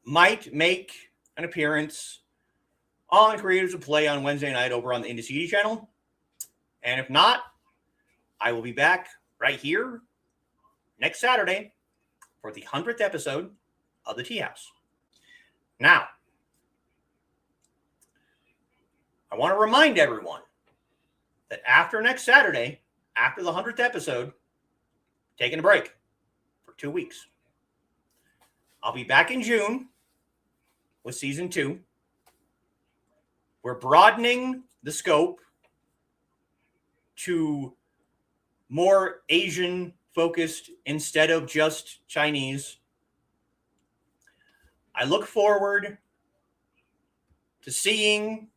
[SPEAKER 1] Might make an appearance on Creators of Play on Wednesday night over on the Indie channel. And if not, I will be back right here next Saturday for the 100th episode of the Teahouse. Now, I want to remind everyone that after next Saturday, after the 100th episode, taking a break for 2 weeks. I'll be back in June with season 2. We're broadening the scope to more Asian focused instead of just Chinese. I look forward to seeing.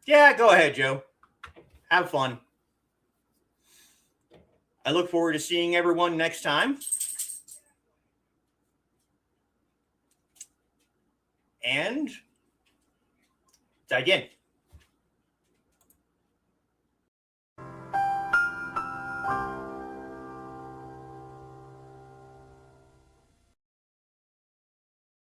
[SPEAKER 1] Yeah, go ahead, Joe. Have fun. I look forward to seeing everyone next time. And again.